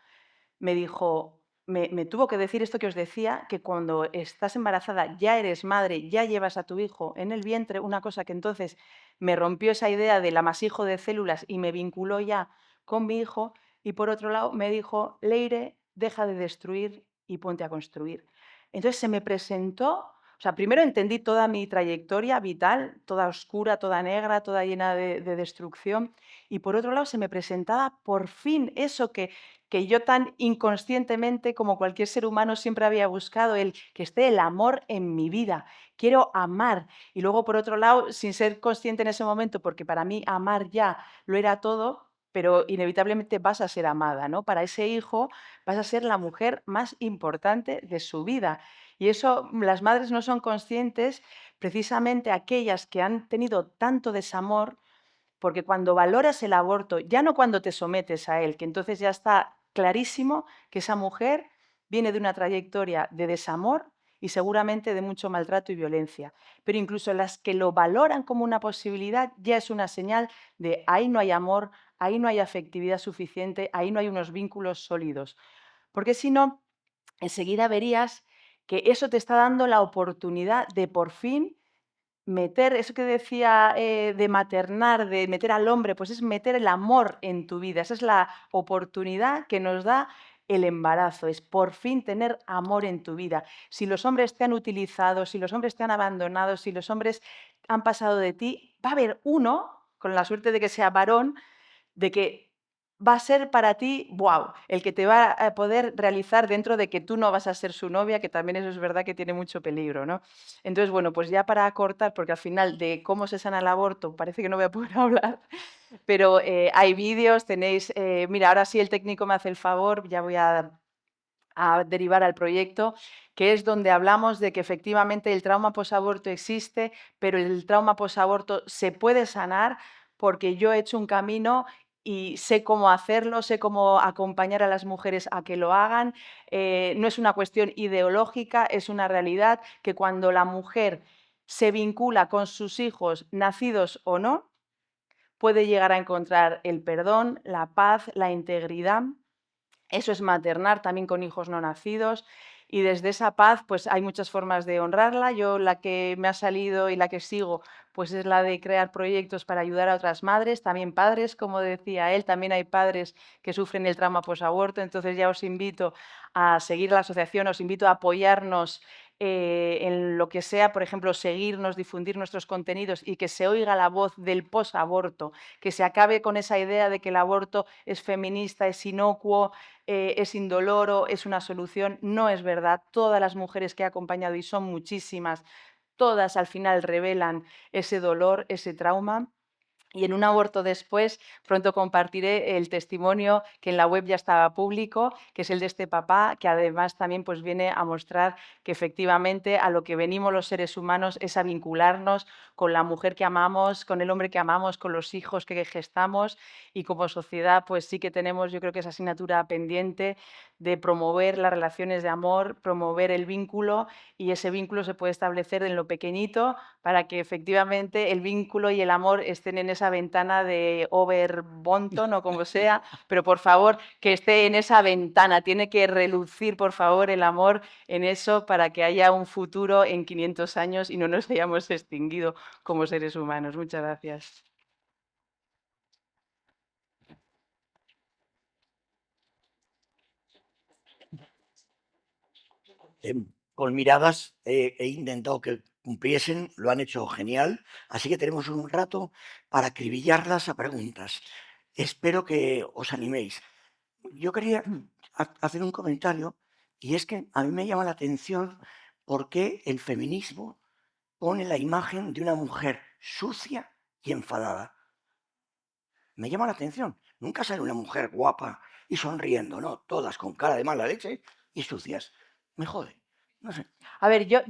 me dijo, me tuvo que decir esto que os decía, que cuando estás embarazada ya eres madre, ya llevas a tu hijo en el vientre, una cosa que entonces me rompió esa idea del amasijo de células y me vinculó ya con mi hijo. Y por otro lado me dijo, Leire, deja de destruir y ponte a construir. Entonces se me presentó, o sea, primero entendí toda mi trayectoria vital, toda oscura, toda negra, toda llena de destrucción. Y por otro lado se me presentaba por fin eso que yo tan inconscientemente como cualquier ser humano siempre había buscado, el que esté el amor en mi vida. Quiero amar. Y luego, por otro lado, sin ser consciente en ese momento, porque para mí amar ya lo era todo, pero inevitablemente vas a ser amada, ¿no? Para ese hijo vas a ser la mujer más importante de su vida. Y eso las madres no son conscientes, precisamente aquellas que han tenido tanto desamor, porque cuando valoras el aborto, ya no cuando te sometes a él, que entonces ya está clarísimo que esa mujer viene de una trayectoria de desamor y seguramente de mucho maltrato y violencia. Pero incluso las que lo valoran como una posibilidad ya es una señal de ahí no hay amor, ahí no hay afectividad suficiente, ahí no hay unos vínculos sólidos. Porque si no, enseguida verías que eso te está dando la oportunidad de por fin meter, eso que decía de maternar, de meter al hombre, pues es meter el amor en tu vida. Esa es la oportunidad que nos da el embarazo, es por fin tener amor en tu vida. Si los hombres te han utilizado, si los hombres te han abandonado, si los hombres han pasado de ti, va a haber uno, con la suerte de que sea varón, de que va a ser para ti, wow, el que te va a poder realizar dentro de que tú no vas a ser su novia, que también eso es verdad que tiene mucho peligro, ¿no? Entonces, bueno, pues ya para cortar, porque al final de cómo se sana el aborto parece que no voy a poder hablar, pero hay vídeos, tenéis, mira, ahora sí el técnico me hace el favor, ya voy a derivar al proyecto, que es donde hablamos de que efectivamente el trauma posaborto existe, pero el trauma posaborto se puede sanar porque yo he hecho un camino y sé cómo hacerlo, sé cómo acompañar a las mujeres a que lo hagan. No es una cuestión ideológica, es una realidad que cuando la mujer se vincula con sus hijos, nacidos o no, puede llegar a encontrar el perdón, la paz, la integridad. Eso es maternar también con hijos no nacidos y desde esa paz pues hay muchas formas de honrarla. Yo la que me ha salido y la que sigo pues es la de crear proyectos para ayudar a otras madres, también padres, como decía él, también hay padres que sufren el trauma posaborto, entonces ya os invito a seguir la asociación, os invito a apoyarnos en lo que sea, por ejemplo, seguirnos, difundir nuestros contenidos y que se oiga la voz del posaborto, que se acabe con esa idea de que el aborto es feminista, es inocuo, es indoloro, es una solución. No es verdad. Todas las mujeres que he acompañado, y son muchísimas, todas al final revelan ese dolor, ese trauma. Y en un aborto después, pronto compartiré el testimonio que en la web ya estaba público, que es el de este papá, que además también pues, viene a mostrar que efectivamente a lo que venimos los seres humanos es a vincularnos con la mujer que amamos, con el hombre que amamos, con los hijos que gestamos y como sociedad pues sí que tenemos yo creo que esa asignatura pendiente de promover las relaciones de amor, promover el vínculo, y ese vínculo se puede establecer en lo pequeñito para que efectivamente el vínculo y el amor estén en esa ventana de Overbonton o como sea, pero por favor que esté en esa ventana, tiene que relucir por favor el amor en eso para que haya un futuro en 500 años y no nos hayamos extinguido como seres humanos. Muchas gracias. Con miradas he intentado que cumpliesen, lo han hecho genial, así que tenemos un rato para acribillarlas a preguntas. Espero que os animéis. Yo quería hacer un comentario y es que a mí me llama la atención por qué el feminismo pone la imagen de una mujer sucia y enfadada. Me llama la atención. Nunca sale una mujer guapa y sonriendo, ¿no? Todas con cara de mala leche y sucias. Me jode. No sé. A ver, yo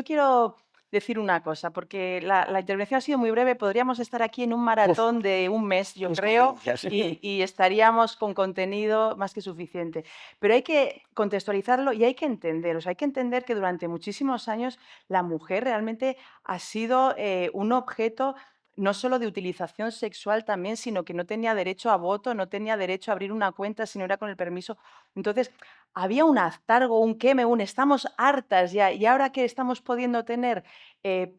quiero decir una cosa, porque la intervención ha sido muy breve, podríamos estar aquí en un maratón de un mes, yo Mis creo, conferencias. y estaríamos con contenido más que suficiente. Pero hay que contextualizarlo y hay que entender, o sea, hay que entender que durante muchísimos años la mujer realmente ha sido un objeto no solo de utilización sexual también, sino que no tenía derecho a voto, no tenía derecho a abrir una cuenta si no era con el permiso. Entonces, había un hartazgo, un queme, un estamos hartas ya, y ahora que estamos pudiendo tener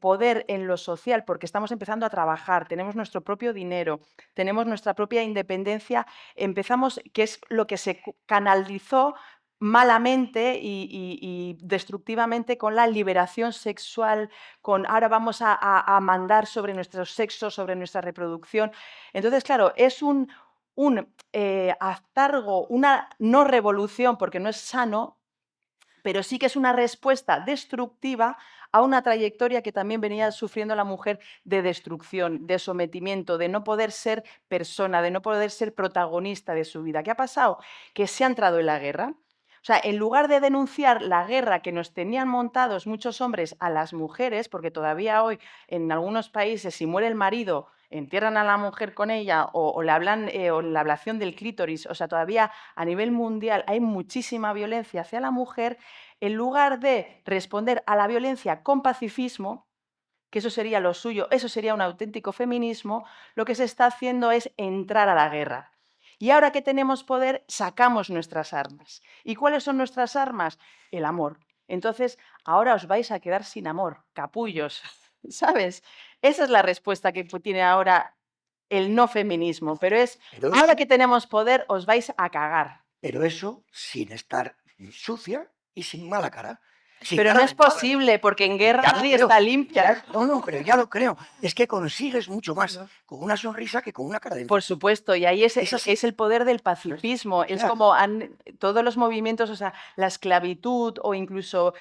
poder en lo social, porque estamos empezando a trabajar, tenemos nuestro propio dinero, tenemos nuestra propia independencia, empezamos, que es lo que se canalizó malamente y destructivamente con la liberación sexual, con ahora vamos a mandar sobre nuestro sexo, sobre nuestra reproducción. Entonces, claro, es un hartazgo, una no revolución, porque no es sano, pero sí que es una respuesta destructiva a una trayectoria que también venía sufriendo la mujer de destrucción, de sometimiento, de no poder ser persona, de no poder ser protagonista de su vida. ¿Qué ha pasado? Que se ha entrado en la guerra. O sea, en lugar de denunciar la guerra que nos tenían montados muchos hombres a las mujeres, porque todavía hoy en algunos países si muere el marido entierran a la mujer con ella o le hablan o la ablación del clítoris, o sea, todavía a nivel mundial hay muchísima violencia hacia la mujer, en lugar de responder a la violencia con pacifismo, que eso sería lo suyo, eso sería un auténtico feminismo, lo que se está haciendo es entrar a la guerra. Y ahora que tenemos poder, sacamos nuestras armas. ¿Y cuáles son nuestras armas? El amor. Entonces, ahora os vais a quedar sin amor, capullos, ¿sabes? Esa es la respuesta que tiene ahora el no feminismo, pero es, Pero ahora eso, que tenemos poder, os vais a cagar. pero eso sin estar sucia y sin mala cara. Sin Pero cara no de es enfado. posible, porque en guerra Ya lo nadie creo. está limpia. No, pero ya lo creo. Es que consigues mucho más con una sonrisa que con una cara de Por enfado. supuesto, y ahí Es así. es el poder del pacifismo. Es Claro. como todos los movimientos, o sea, la esclavitud o incluso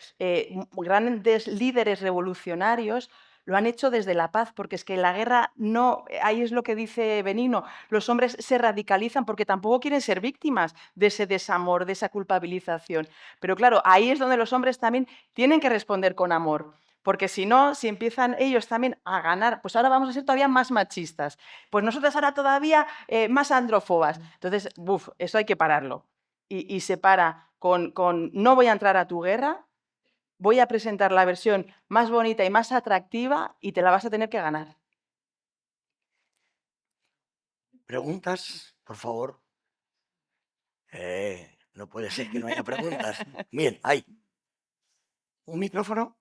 grandes líderes revolucionarios lo han hecho desde la paz, porque es que la guerra no, ahí es lo que dice Benigno, los hombres se radicalizan porque tampoco quieren ser víctimas de ese desamor, de esa culpabilización. Pero claro, ahí es donde los hombres también tienen que responder con amor. Porque si no, si empiezan ellos también a ganar, pues ahora vamos a ser todavía más machistas. Pues nosotras ahora todavía más andrófobas. Entonces, eso hay que pararlo. Y se para con no voy a entrar a tu guerra, voy a presentar la versión más bonita y más atractiva y te la vas a tener que ganar. Preguntas, por favor. No puede ser que no haya preguntas. Bien, hay un micrófono.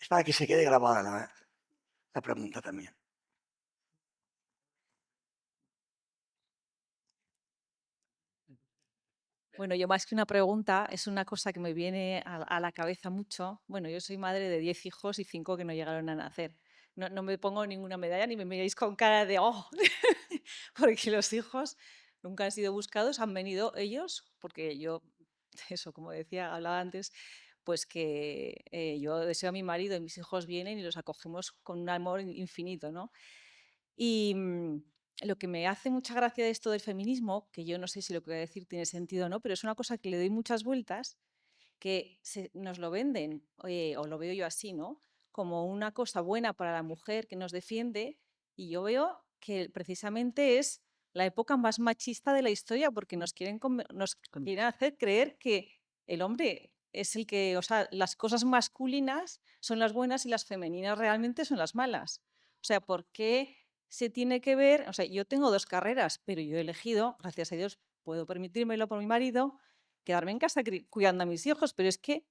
Es para que se quede grabada la pregunta también. Bueno, yo más que una pregunta, es una cosa que me viene a la cabeza mucho. Bueno, yo soy madre de 10 hijos y 5 que no llegaron a nacer. No me pongo ninguna medalla ni me miréis con cara de ¡oh! Porque los hijos nunca han sido buscados, han venido ellos, porque yo, eso, como decía, hablaba antes, pues que yo deseo a mi marido y mis hijos vienen y los acogemos con un amor infinito, ¿no? Y lo que me hace mucha gracia de esto del feminismo, que yo no sé si lo que voy a decir tiene sentido o no, pero es una cosa que le doy muchas vueltas, que nos lo venden, o lo veo yo así, ¿no? Como una cosa buena para la mujer que nos defiende, y yo veo que precisamente es la época más machista de la historia, porque nos quieren hacer creer que el hombre es el que, o sea, las cosas masculinas son las buenas y las femeninas realmente son las malas. O sea, ¿por qué se tiene que ver? O sea, yo tengo 2 carreras, pero yo he elegido, gracias a Dios, puedo permitírmelo por mi marido, quedarme en casa cuidando a mis hijos, pero es que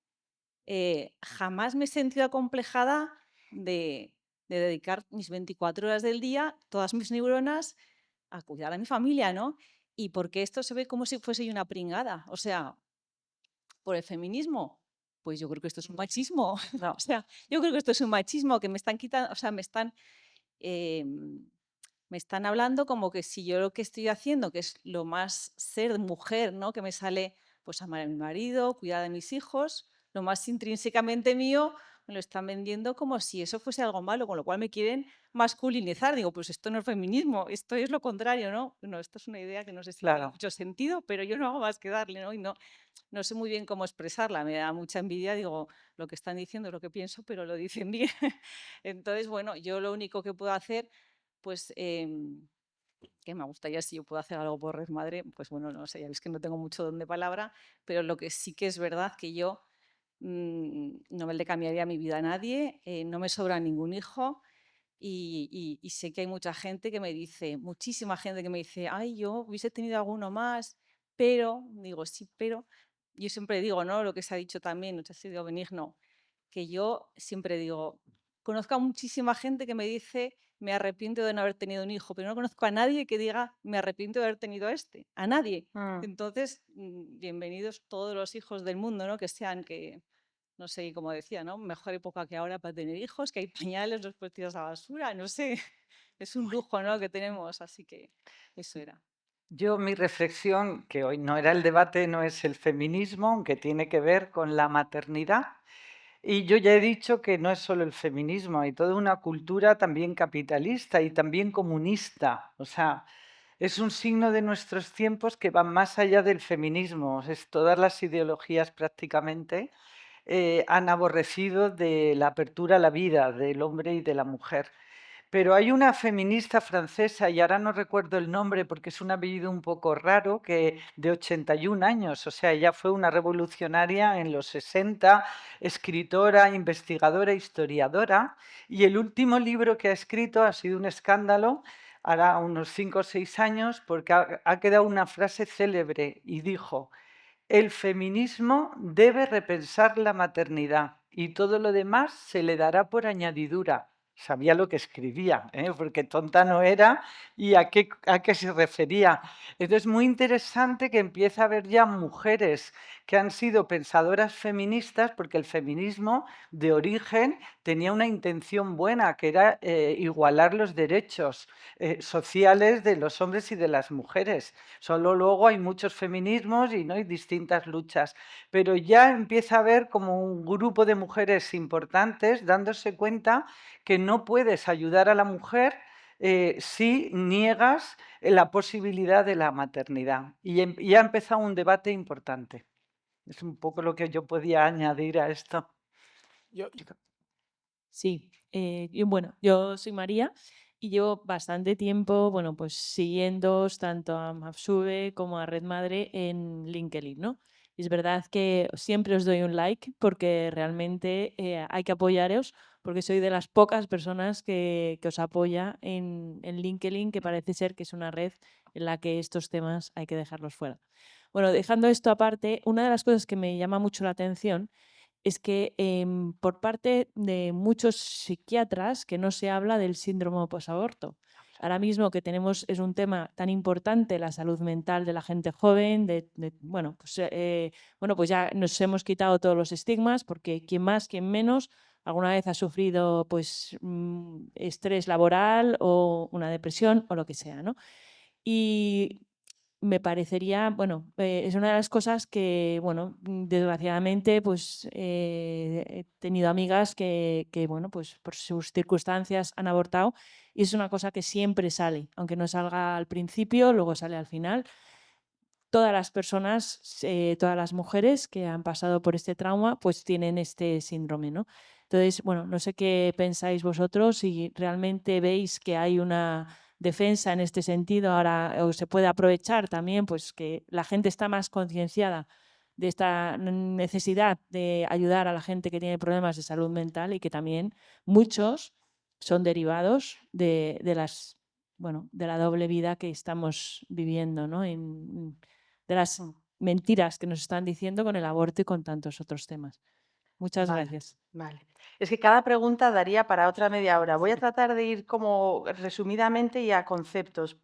jamás me he sentido acomplejada de dedicar mis 24 horas del día, todas mis neuronas, a cuidar a mi familia, ¿no? Y porque esto se ve como si fuese yo una pringada. O sea, por el feminismo, pues yo creo que esto es un machismo. No, O sea, yo creo que esto es un machismo que me están quitando, o sea, me están hablando como que si yo lo que estoy haciendo, que es lo más ser mujer, ¿no? Que me sale pues amar a mi marido, cuidar de mis hijos, lo más intrínsecamente mío, me lo están vendiendo como si eso fuese algo malo, con lo cual me quieren masculinizar. Digo, pues esto no es feminismo, esto es lo contrario, ¿no? Bueno, esto es una idea que no sé si tiene claro. mucho sentido, pero yo no hago más que darle, ¿no? Y no sé muy bien cómo expresarla, me da mucha envidia, digo, lo que están diciendo es lo que pienso, pero lo dicen bien. Entonces, bueno, yo lo único que puedo hacer pues que me gustaría si yo puedo hacer algo por Red Madre, pues bueno, no sé, ya veis que no tengo mucho don de palabra, pero lo que sí que es verdad que yo no le cambiaría mi vida a nadie, no me sobra ningún hijo y sé que hay mucha gente que me dice, muchísima gente que me dice, ay, yo hubiese tenido alguno más, pero, digo, sí, pero, yo siempre digo, ¿no? Lo que se ha dicho también, no sé si digo benigno, que yo siempre digo, conozco a muchísima gente que me dice, me arrepiento de no haber tenido un hijo, pero no conozco a nadie que diga, me arrepiento de haber tenido a este, a nadie. Mm. Entonces, bienvenidos todos los hijos del mundo, ¿no? Que sean, que, no sé, como decía, ¿no? Mejor época que ahora para tener hijos, que hay pañales, los puedes tirar a la basura, no sé. Es un lujo, ¿no? Que tenemos, así que eso era. Yo, mi reflexión, que hoy no era el debate, no es el feminismo, aunque tiene que ver con la maternidad. Y yo ya he dicho que no es solo el feminismo, hay toda una cultura también capitalista y también comunista. O sea, es un signo de nuestros tiempos que va más allá del feminismo. Es todas las ideologías prácticamente han aborrecido de la apertura a la vida del hombre y de la mujer. Pero hay una feminista francesa, y ahora no recuerdo el nombre porque es un apellido un poco raro, que de 81 años, o sea, ella fue una revolucionaria en los 60, escritora, investigadora, historiadora, y el último libro que ha escrito ha sido un escándalo, hará unos 5 o 6 años, porque ha quedado una frase célebre y dijo, el feminismo debe repensar la maternidad y todo lo demás se le dará por añadidura. Sabía lo que escribía, porque tonta no era y a qué se refería. Entonces es muy interesante que empiece a haber ya mujeres que han sido pensadoras feministas, porque el feminismo de origen tenía una intención buena, que era igualar los derechos sociales de los hombres y de las mujeres. Solo luego hay muchos feminismos y no hay distintas luchas, pero ya empieza a haber como un grupo de mujeres importantes dándose cuenta que no puedes ayudar a la mujer si niegas la posibilidad de la maternidad. Y ha empezado un debate importante. Es un poco lo que yo podía añadir a esto. Yo, Sí, bueno, yo soy María y llevo bastante tiempo, bueno, pues siguiendo tanto a Mafsube como a Red Madre en LinkedIn, ¿no? Y es verdad que siempre os doy un like porque realmente hay que apoyaros, porque soy de las pocas personas que os apoya en LinkedIn, que parece ser que es una red en la que estos temas hay que dejarlos fuera. Bueno, dejando esto aparte, una de las cosas que me llama mucho la atención es que por parte de muchos psiquiatras que no se habla del síndrome posaborto. Ahora mismo que tenemos, es un tema tan importante, la salud mental de la gente joven, bueno, pues ya nos hemos quitado todos los estigmas, porque quien más, quien menos, alguna vez ha sufrido pues estrés laboral o una depresión o lo que sea, ¿no? Y me parecería, bueno, es una de las cosas que, bueno, desgraciadamente, pues he tenido amigas que, bueno, pues por sus circunstancias han abortado y es una cosa que siempre sale, aunque no salga al principio, luego sale al final. Todas las personas, todas las mujeres que han pasado por este trauma, pues tienen este síndrome, ¿no? Entonces, bueno, no sé qué pensáis vosotros, si realmente veis que hay una defensa en este sentido ahora, o se puede aprovechar también, pues que la gente está más concienciada de esta necesidad de ayudar a la gente que tiene problemas de salud mental y que también muchos son derivados de la doble vida que estamos viviendo, ¿no? De las mentiras que nos están diciendo con el aborto y con tantos otros temas. Muchas Vale, gracias. vale. Es que cada pregunta daría para otra media hora. Voy a tratar de ir como resumidamente y a conceptos.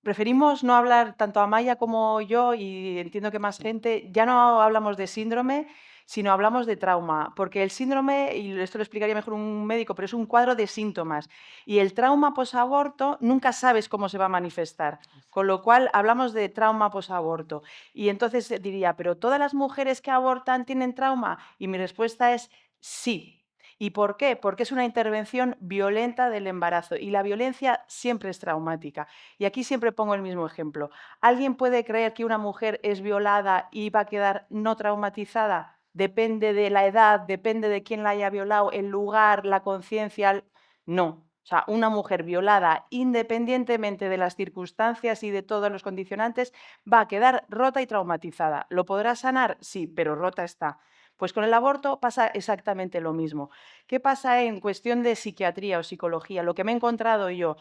Preferimos no hablar tanto Amaya como yo, y entiendo que más gente, ya no hablamos de síndrome, sino hablamos de trauma, porque el síndrome, y esto lo explicaría mejor un médico, pero es un cuadro de síntomas, y el trauma posaborto nunca sabes cómo se va a manifestar, con lo cual hablamos de trauma posaborto. Y entonces diría, ¿pero todas las mujeres que abortan tienen trauma? Y mi respuesta es sí. ¿Y por qué? Porque es una intervención violenta del embarazo, y la violencia siempre es traumática. Y aquí siempre pongo el mismo ejemplo. ¿Alguien puede creer que una mujer es violada y va a quedar no traumatizada? Depende de la edad, depende de quién la haya violado, el lugar, la conciencia. No. O sea, una mujer violada, independientemente de las circunstancias y de todos los condicionantes, va a quedar rota y traumatizada. ¿Lo podrá sanar? Sí, pero rota está. Pues con el aborto pasa exactamente lo mismo. ¿Qué pasa en cuestión de psiquiatría o psicología? Lo que me he encontrado yo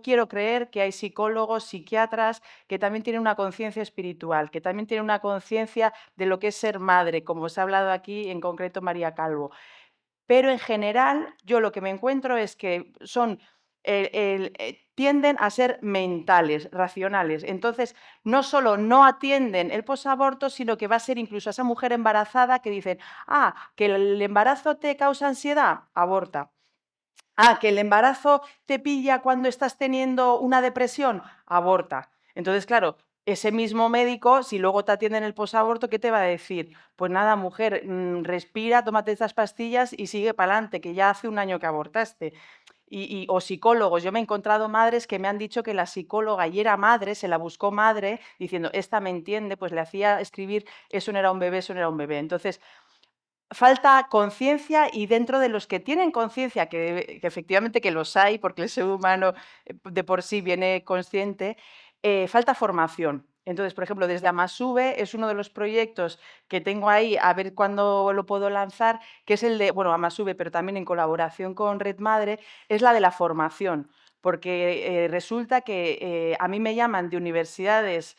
quiero creer que hay psicólogos, psiquiatras que también tienen una conciencia espiritual, que también tienen una conciencia de lo que es ser madre, como os ha hablado aquí en concreto María Calvo. Pero en general yo lo que me encuentro es que tienden a ser mentales, racionales. Entonces, no solo no atienden el posaborto, sino que va a ser incluso a esa mujer embarazada que dicen, que el embarazo te causa ansiedad, aborta. Que el embarazo te pilla cuando estás teniendo una depresión, aborta. Entonces, claro, ese mismo médico, si luego te atiende en el posaborto, ¿qué te va a decir? Pues nada, mujer, respira, tómate estas pastillas y sigue para adelante, que ya hace un año que abortaste. O psicólogos, yo me he encontrado madres que me han dicho que la psicóloga, y era madre, se la buscó madre, diciendo, esta me entiende, pues le hacía escribir, eso no era un bebé, eso no era un bebé. Entonces, falta conciencia, y dentro de los que tienen conciencia, que efectivamente que los hay, porque el ser humano de por sí viene consciente, falta formación. Entonces, por ejemplo, desde Amasube es uno de los proyectos que tengo ahí, a ver cuándo lo puedo lanzar, que es el de, bueno, Amasube, pero también en colaboración con Red Madre, es la de la formación, porque resulta que a mí me llaman de universidades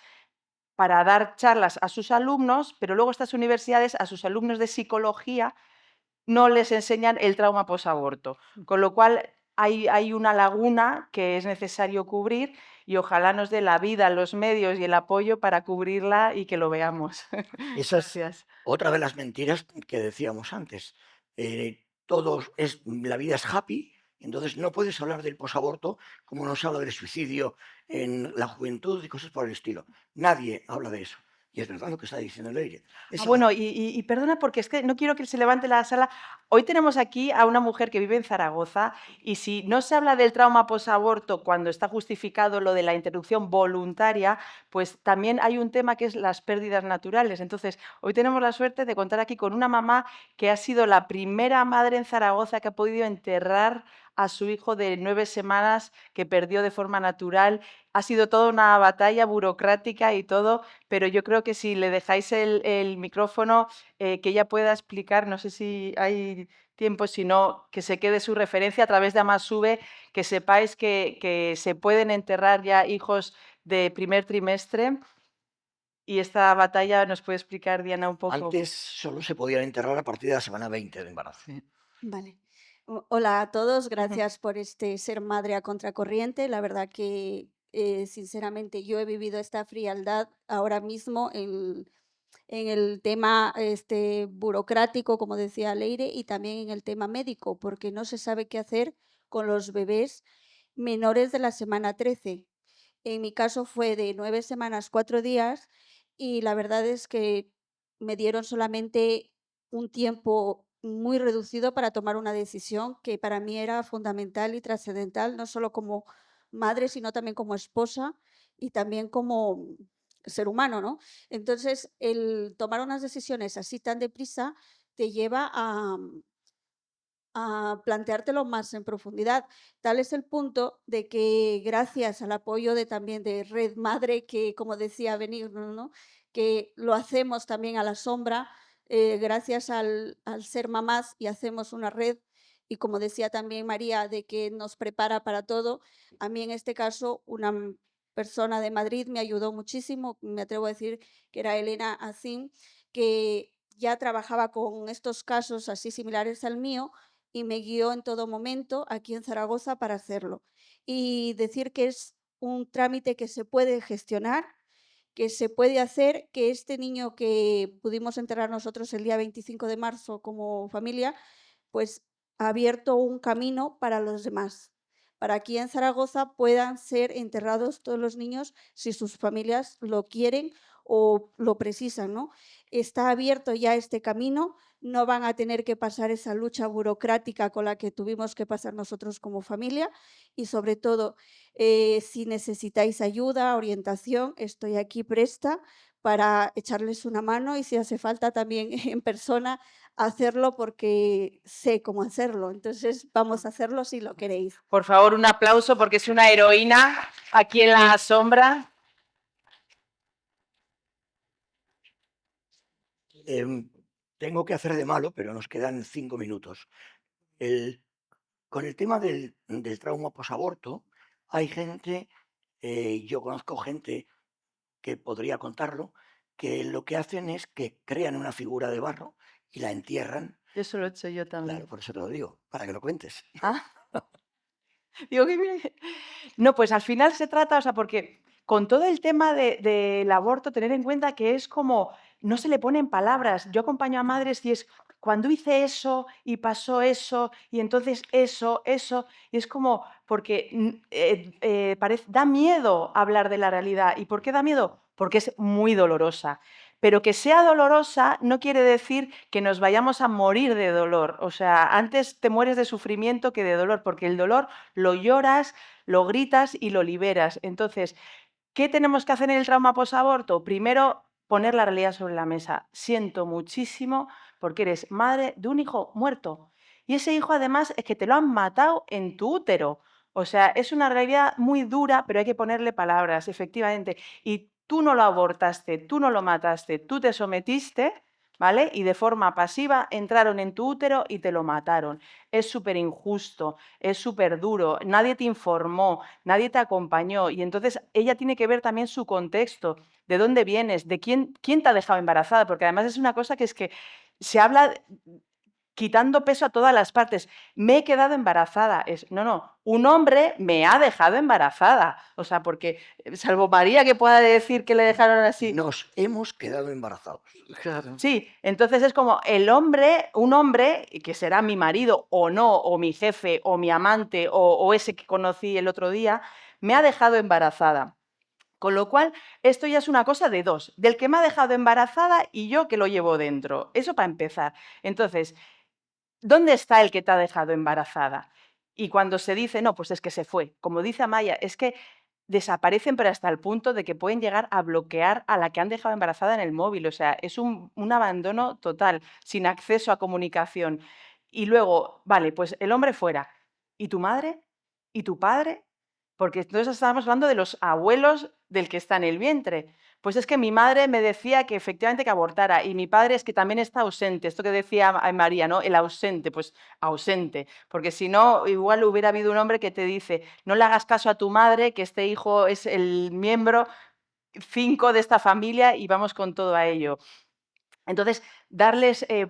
para dar charlas a sus alumnos, pero luego estas universidades a sus alumnos de psicología no les enseñan el trauma posaborto, con lo cual hay una laguna que es necesario cubrir, y ojalá nos dé la vida, los medios y el apoyo para cubrirla y que lo veamos. Esa es Gracias. otra de las mentiras que decíamos antes. La vida es happy, entonces no puedes hablar del posaborto como no se habla del suicidio en la juventud y cosas por el estilo. Nadie habla de eso. Y es verdad lo que está diciendo Leire. Bueno, y perdona, porque es que no quiero que se levante la sala. Hoy tenemos aquí a una mujer que vive en Zaragoza, y si no se habla del trauma posaborto cuando está justificado lo de la interrupción voluntaria, pues también hay un tema que es las pérdidas naturales. Entonces, hoy tenemos la suerte de contar aquí con una mamá que ha sido la primera madre en Zaragoza que ha podido enterrar a su hijo de 9 semanas que perdió de forma natural. Ha sido toda una batalla burocrática y todo, pero yo creo que si le dejáis el micrófono, que ella pueda explicar, no sé si hay tiempo, si no, que se quede su referencia a través de Amasube, que sepáis que se pueden enterrar ya hijos de primer trimestre, y esta batalla nos puede explicar Diana un poco. Antes solo se podían enterrar a partir de la semana 20 de embarazo. Vale. Hola a todos, gracias por ser madre a contracorriente. La verdad que, sinceramente, yo he vivido esta frialdad ahora mismo en el tema burocrático, como decía Leire, y también en el tema médico, porque no se sabe qué hacer con los bebés menores de la semana 13. En mi caso fue de 9 semanas, 4 días, y la verdad es que me dieron solamente un tiempo muy reducido para tomar una decisión que para mí era fundamental y trascendental, no solo como madre, sino también como esposa y también como ser humano, ¿no? Entonces, el tomar unas decisiones así tan deprisa te lleva a planteártelo más en profundidad. Tal es el punto de que gracias al apoyo también de Red Madre, que como decía Benigno, ¿no? Que lo hacemos también a la sombra, gracias al ser mamás y hacemos una red, y como decía también María, de que nos prepara para todo, a mí en este caso una persona de Madrid me ayudó muchísimo, me atrevo a decir que era Elena Azim, que ya trabajaba con estos casos así similares al mío y me guió en todo momento aquí en Zaragoza para hacerlo. Y decir que es un trámite que se puede gestionar, que se puede hacer, que este niño que pudimos enterrar nosotros el día 25 de marzo como familia, pues ha abierto un camino para los demás, para aquí en Zaragoza puedan ser enterrados todos los niños si sus familias lo quieren o lo precisan, ¿no? Está abierto ya este camino, no van a tener que pasar esa lucha burocrática con la que tuvimos que pasar nosotros como familia y sobre todo, si necesitáis ayuda, orientación, estoy aquí presta para echarles una mano y si hace falta también en persona hacerlo porque sé cómo hacerlo. Entonces, vamos a hacerlo si lo queréis. Por favor, un aplauso porque es una heroína aquí en la sombra. Tengo que hacer de malo, pero nos quedan 5 minutos. Con el tema del trauma posaborto, hay gente, yo conozco gente que podría contarlo, que lo que hacen es que crean una figura de barro y la entierran. Eso lo he hecho yo también. Claro, por eso te lo digo, para que lo cuentes. Ah. Digo que no, pues al final se trata, o sea, porque con todo el tema del aborto, tener en cuenta que es como, no se le ponen palabras. Yo acompaño a madres y es, cuando hice eso y pasó eso, y entonces eso, y es como, porque da miedo hablar de la realidad. ¿Y por qué da miedo? Porque es muy dolorosa. Pero que sea dolorosa no quiere decir que nos vayamos a morir de dolor. O sea, antes te mueres de sufrimiento que de dolor, porque el dolor lo lloras, lo gritas y lo liberas. Entonces, ¿qué tenemos que hacer en el trauma posaborto? Primero, poner la realidad sobre la mesa. Siento muchísimo porque eres madre de un hijo muerto. Y ese hijo además es que te lo han matado en tu útero. O sea, es una realidad muy dura, pero hay que ponerle palabras, efectivamente. Y tú no lo abortaste, tú no lo mataste, tú te sometiste, ¿vale? Y de forma pasiva entraron en tu útero y te lo mataron. Es súper injusto, es súper duro, nadie te informó, nadie te acompañó y entonces ella tiene que ver también su contexto, de dónde vienes, de quién te ha dejado embarazada, porque además es una cosa que es que se habla quitando peso a todas las partes. Me he quedado embarazada. No, un hombre me ha dejado embarazada. O sea, porque salvo María que pueda decir que le dejaron así. Nos hemos quedado embarazados. Claro. Sí, entonces es como el hombre, un hombre, que será mi marido o no, o mi jefe, o mi amante, o ese que conocí el otro día, me ha dejado embarazada. Con lo cual, esto ya es una cosa de dos, del que me ha dejado embarazada y yo que lo llevo dentro. Eso para empezar. Entonces, ¿dónde está el que te ha dejado embarazada? Y cuando se dice, no, pues es que se fue. Como dice Amaya, es que desaparecen, pero hasta el punto de que pueden llegar a bloquear a la que han dejado embarazada en el móvil. O sea, es un abandono total, sin acceso a comunicación. Y luego, vale, pues el hombre fuera. ¿Y tu madre? ¿Y tu padre? Porque entonces estábamos hablando de los abuelos del que está en el vientre. Pues es que mi madre me decía que efectivamente que abortara y mi padre es que también está ausente. Esto que decía María, ¿no? El ausente, pues ausente. Porque si no, igual hubiera habido un hombre que te dice, no le hagas caso a tu madre, que este hijo es el miembro 5 de esta familia y vamos con todo a ello. Entonces,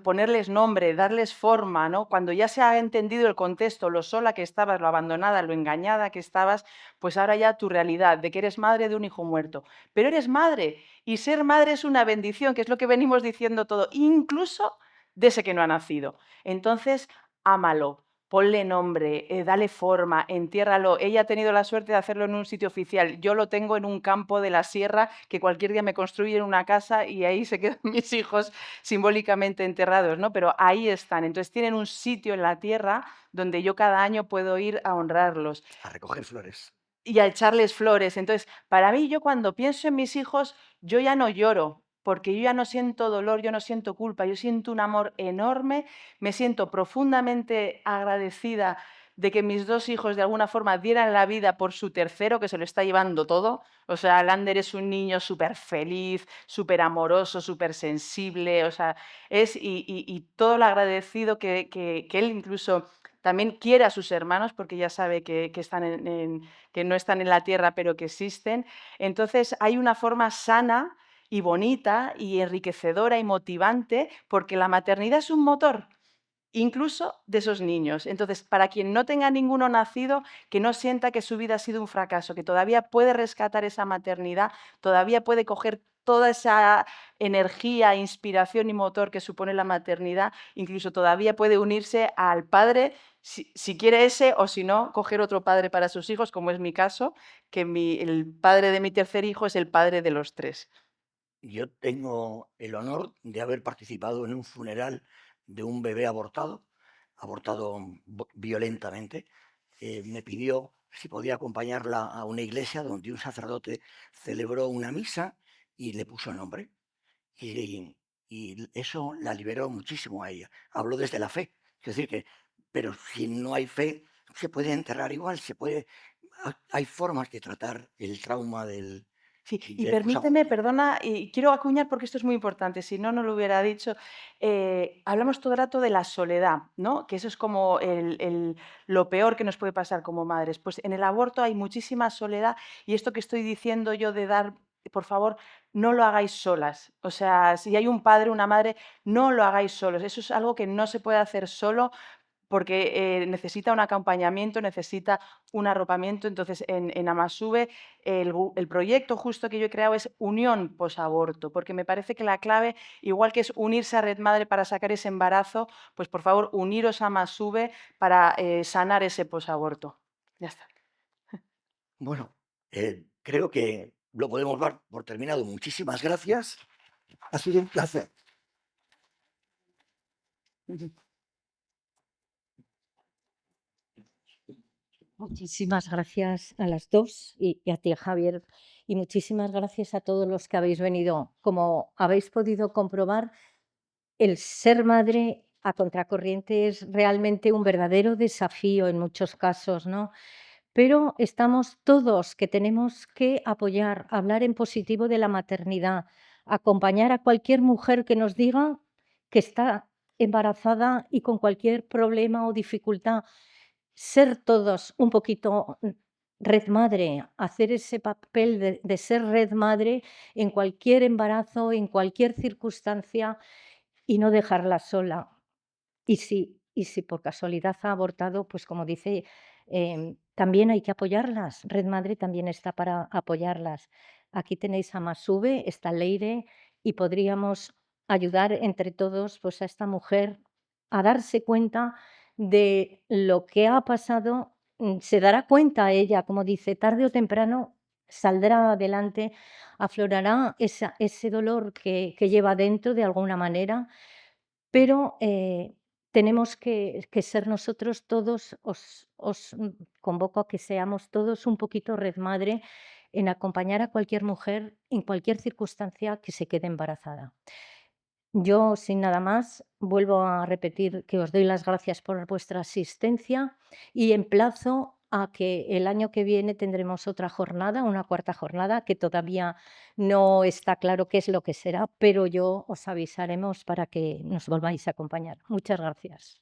ponerles nombre, darles forma, ¿no? Cuando ya se ha entendido el contexto, lo sola que estabas, lo abandonada, lo engañada que estabas, pues ahora ya tu realidad de que eres madre de un hijo muerto. Pero eres madre y ser madre es una bendición, que es lo que venimos diciendo todo, incluso de ese que no ha nacido. Entonces, ámalo. Ponle nombre, dale forma, entiérralo. Ella ha tenido la suerte de hacerlo en un sitio oficial. Yo lo tengo en un campo de la sierra que cualquier día me construyen una casa y ahí se quedan mis hijos simbólicamente enterrados, ¿no? Pero ahí están. Entonces tienen un sitio en la tierra donde yo cada año puedo ir a honrarlos. A recoger flores. Y a echarles flores. Entonces, para mí, yo cuando pienso en mis hijos, yo ya no lloro. porque yo ya no siento dolor, yo no siento culpa, yo siento un amor enorme, me siento profundamente agradecida de que mis 2 hijos de alguna forma dieran la vida por su tercero, que se lo está llevando todo. O sea, Lander es un niño súper feliz, súper amoroso, súper sensible, o sea, y todo lo agradecido que él incluso también quiere a sus hermanos, porque ya sabe que que no están en la tierra, pero que existen. Entonces, hay una forma sana y bonita y enriquecedora y motivante, porque la maternidad es un motor, incluso de esos niños. Entonces, para quien no tenga ninguno nacido, que no sienta que su vida ha sido un fracaso, que todavía puede rescatar esa maternidad, todavía puede coger toda esa energía, inspiración y motor que supone la maternidad, incluso todavía puede unirse al padre, si quiere ese, o si no, coger otro padre para sus hijos, como es mi caso, que el padre de mi tercer hijo es el padre de los 3. Yo tengo el honor de haber participado en un funeral de un bebé abortado violentamente. Me pidió si podía acompañarla a una iglesia donde un sacerdote celebró una misa y le puso nombre. Y eso la liberó muchísimo a ella. Habló desde la fe. Es decir, pero si no hay fe, se puede enterrar igual, hay formas de tratar el trauma del... Sí, y del permíteme, posaborto. perdona, y quiero acuñar porque esto es muy importante, si no, no lo hubiera dicho. Hablamos todo el rato de la soledad, ¿no? Que eso es como lo peor que nos puede pasar como madres. Pues en el aborto hay muchísima soledad y esto que estoy diciendo yo de dar, por favor, no lo hagáis solas. O sea, si hay un padre, una madre, no lo hagáis solos. Eso es algo que no se puede hacer solo porque necesita un acompañamiento, necesita un arropamiento. Entonces, en Amasube, el proyecto justo que yo he creado es Unión Posaborto, porque me parece que la clave, igual que es unirse a Red Madre para sacar ese embarazo, pues por favor, uniros a Amasube para sanar ese posaborto. Ya está. Bueno, creo que lo podemos dar por terminado. Muchísimas gracias. Ha sido un placer. Muchísimas gracias a las dos y a ti, Javier. Y muchísimas gracias a todos los que habéis venido. Como habéis podido comprobar, el ser madre a contracorriente es realmente un verdadero desafío en muchos casos, ¿no? Pero estamos todos que tenemos que apoyar, hablar en positivo de la maternidad, acompañar a cualquier mujer que nos diga que está embarazada y con cualquier problema o dificultad. Ser todos un poquito red madre, hacer ese papel de ser red madre en cualquier embarazo, en cualquier circunstancia y no dejarla sola. Y si por casualidad ha abortado, pues como dice, también hay que apoyarlas. Red Madre también está para apoyarlas. Aquí tenéis a Masube, está Leire, y podríamos ayudar entre todos pues, a esta mujer a darse cuenta de lo que ha pasado. Se dará cuenta ella, como dice, tarde o temprano saldrá adelante, aflorará ese dolor que lleva dentro de alguna manera, pero tenemos que ser nosotros todos, os convoco a que seamos todos un poquito red madre en acompañar a cualquier mujer en cualquier circunstancia que se quede embarazada. Yo, sin nada más, vuelvo a repetir que os doy las gracias por vuestra asistencia y emplazo a que el año que viene tendremos otra jornada, una cuarta jornada, que todavía no está claro qué es lo que será, pero yo os avisaremos para que nos volváis a acompañar. Muchas gracias.